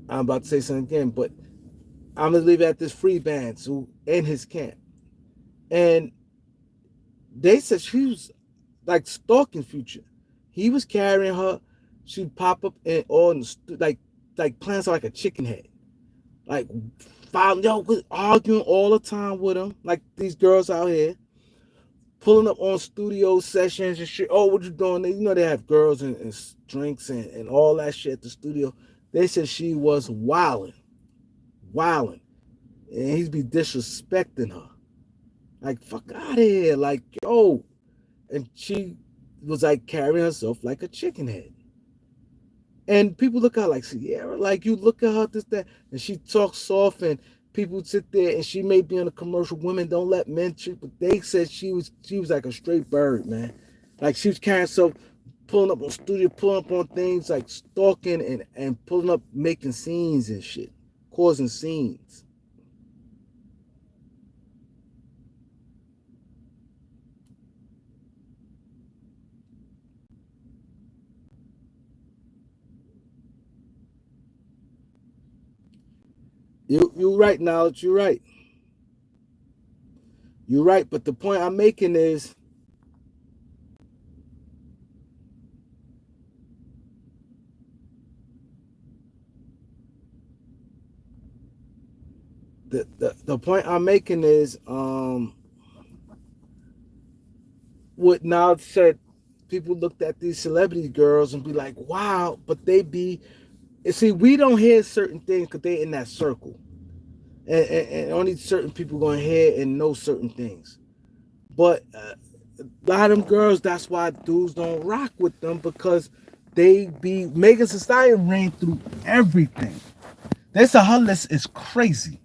I'm about to say something again, but I'm gonna leave it at this free band who in his camp. And they said she was like stalking Future. He was carrying her. She'd pop up and all like playing like a chicken head. Like arguing all the time with him, like these girls out here, pulling up on studio sessions and shit. Oh, what you doing? They have girls and drinks and all that shit at the studio. They said she was wilding, and he'd be disrespecting her. Like, fuck out of here, like, yo. And she was like carrying herself like a chicken head. And people look at her like, Sierra, like, you look at her, this, that, and she talks soft, and people sit there, and she may be in a commercial. Women don't let men treat, but they said she was like a straight bird, man. Like, she was carrying herself, pulling up on studio, pulling up on things, like stalking and pulling up, making scenes and shit, causing scenes. You're right, Knowledge. You're right. You're right. But the point I'm making is the point I'm making is what Knowledge said. people looked at these celebrity girls and be like, wow, but they be, and see, we don't hear certain things because they in that circle. And only certain people gonna hear and know certain things. But a lot of them girls, that's why dudes don't rock with them because they be Megan Thee Stallion ran through everything. They said her list is crazy.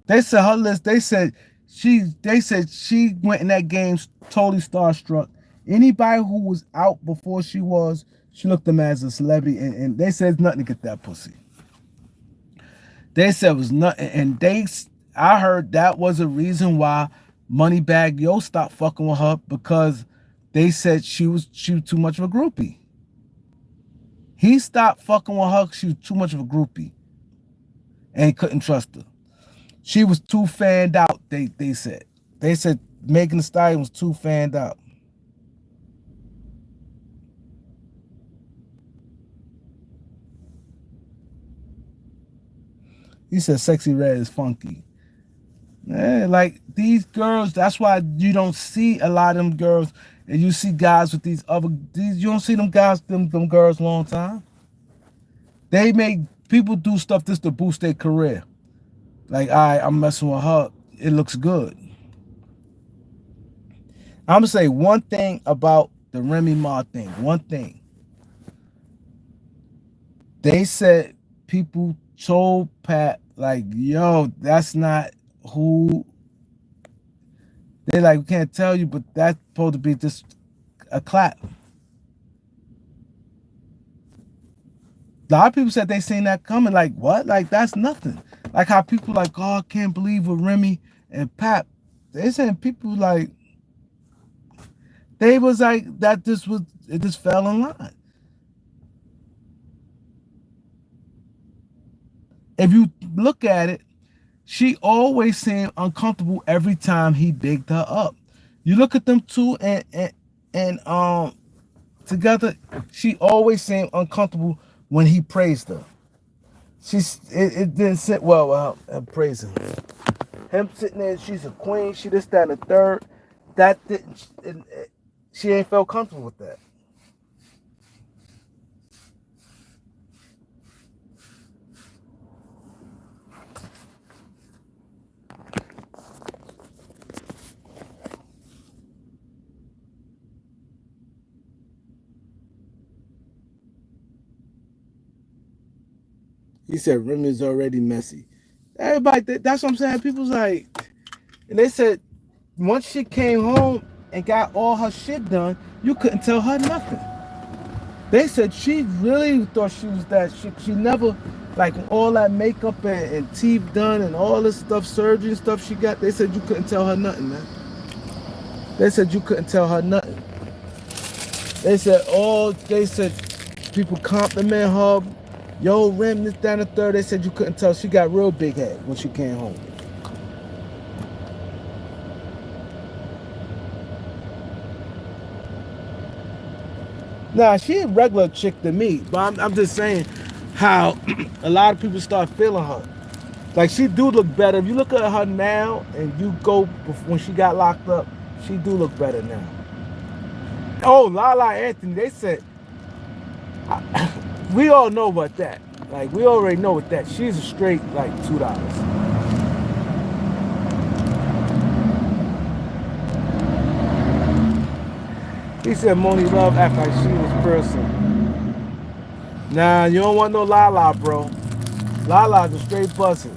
They said her list. They said she went in that game totally starstruck. Anybody who was out before she looked them as a celebrity, and they said it's nothing to get that pussy. They said it was nothing, and I heard that was a reason why Moneybag Yo stopped fucking with her because they said she was too much of a groupie. He stopped fucking with her because she was too much of a groupie, and he couldn't trust her. She was too fanned out. They said Megan Thee Stallion was too fanned out. He said Sexy Red is funky. Yeah, like these girls, that's why you don't see a lot of them girls, and you see guys with you don't see them guys, them girls long time. They make people do stuff just to boost their career. Like, I'm messing with her. It looks good. I'm gonna say one thing about the Remy Ma thing. One thing. They said people told Pat, like, yo, that's not who. They like, we can't tell you, but that's supposed to be just a clap. A lot of people said they seen that coming. Like, what? Like, that's nothing. Like how people like, oh, I can't believe with Remy and Pat. They saying people like, they was like, it just fell in line. If you look at it, she always seemed uncomfortable every time he bigged her up. You look at them two and together, she always seemed uncomfortable when he praised her. It didn't sit well with her praising her. Him sitting there, she's a queen, she this, that, and the third. That didn't, she ain't felt comfortable with that. He said Remy's already messy. Everybody, that's what I'm saying. People's like, and they said once she came home and got all her shit done, you couldn't tell her nothing. They said she really thought she was that shit. She never, like all that makeup and teeth done and all this stuff, surgery stuff she got. They said you couldn't tell her nothing, man. They said you couldn't tell her nothing. They said people compliment her. Yo, Rem, this, that, and the third. They said you couldn't tell. She got real big head when she came home. Nah, she a regular chick to me, but I'm just saying how a lot of people start feeling her. Like she do look better. If you look at her now and you go when she got locked up, she do look better now. Oh, Lala Anthony, they said we all know about that. Like we already know what that. She's a straight like $2. He said Moni Love act like she was person. Nah, you don't want no Lala, bro. Lala's a straight bussin'.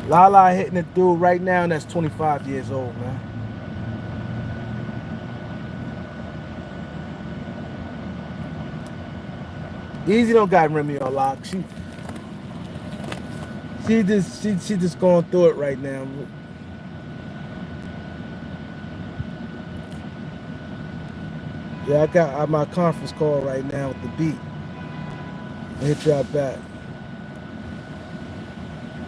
Lala hitting a dude right now and that's 25 years old, man. Easy don't got Remy on lock. She just going through it right now. Yeah, I got my conference call right now with the beat. I'll hit y'all back.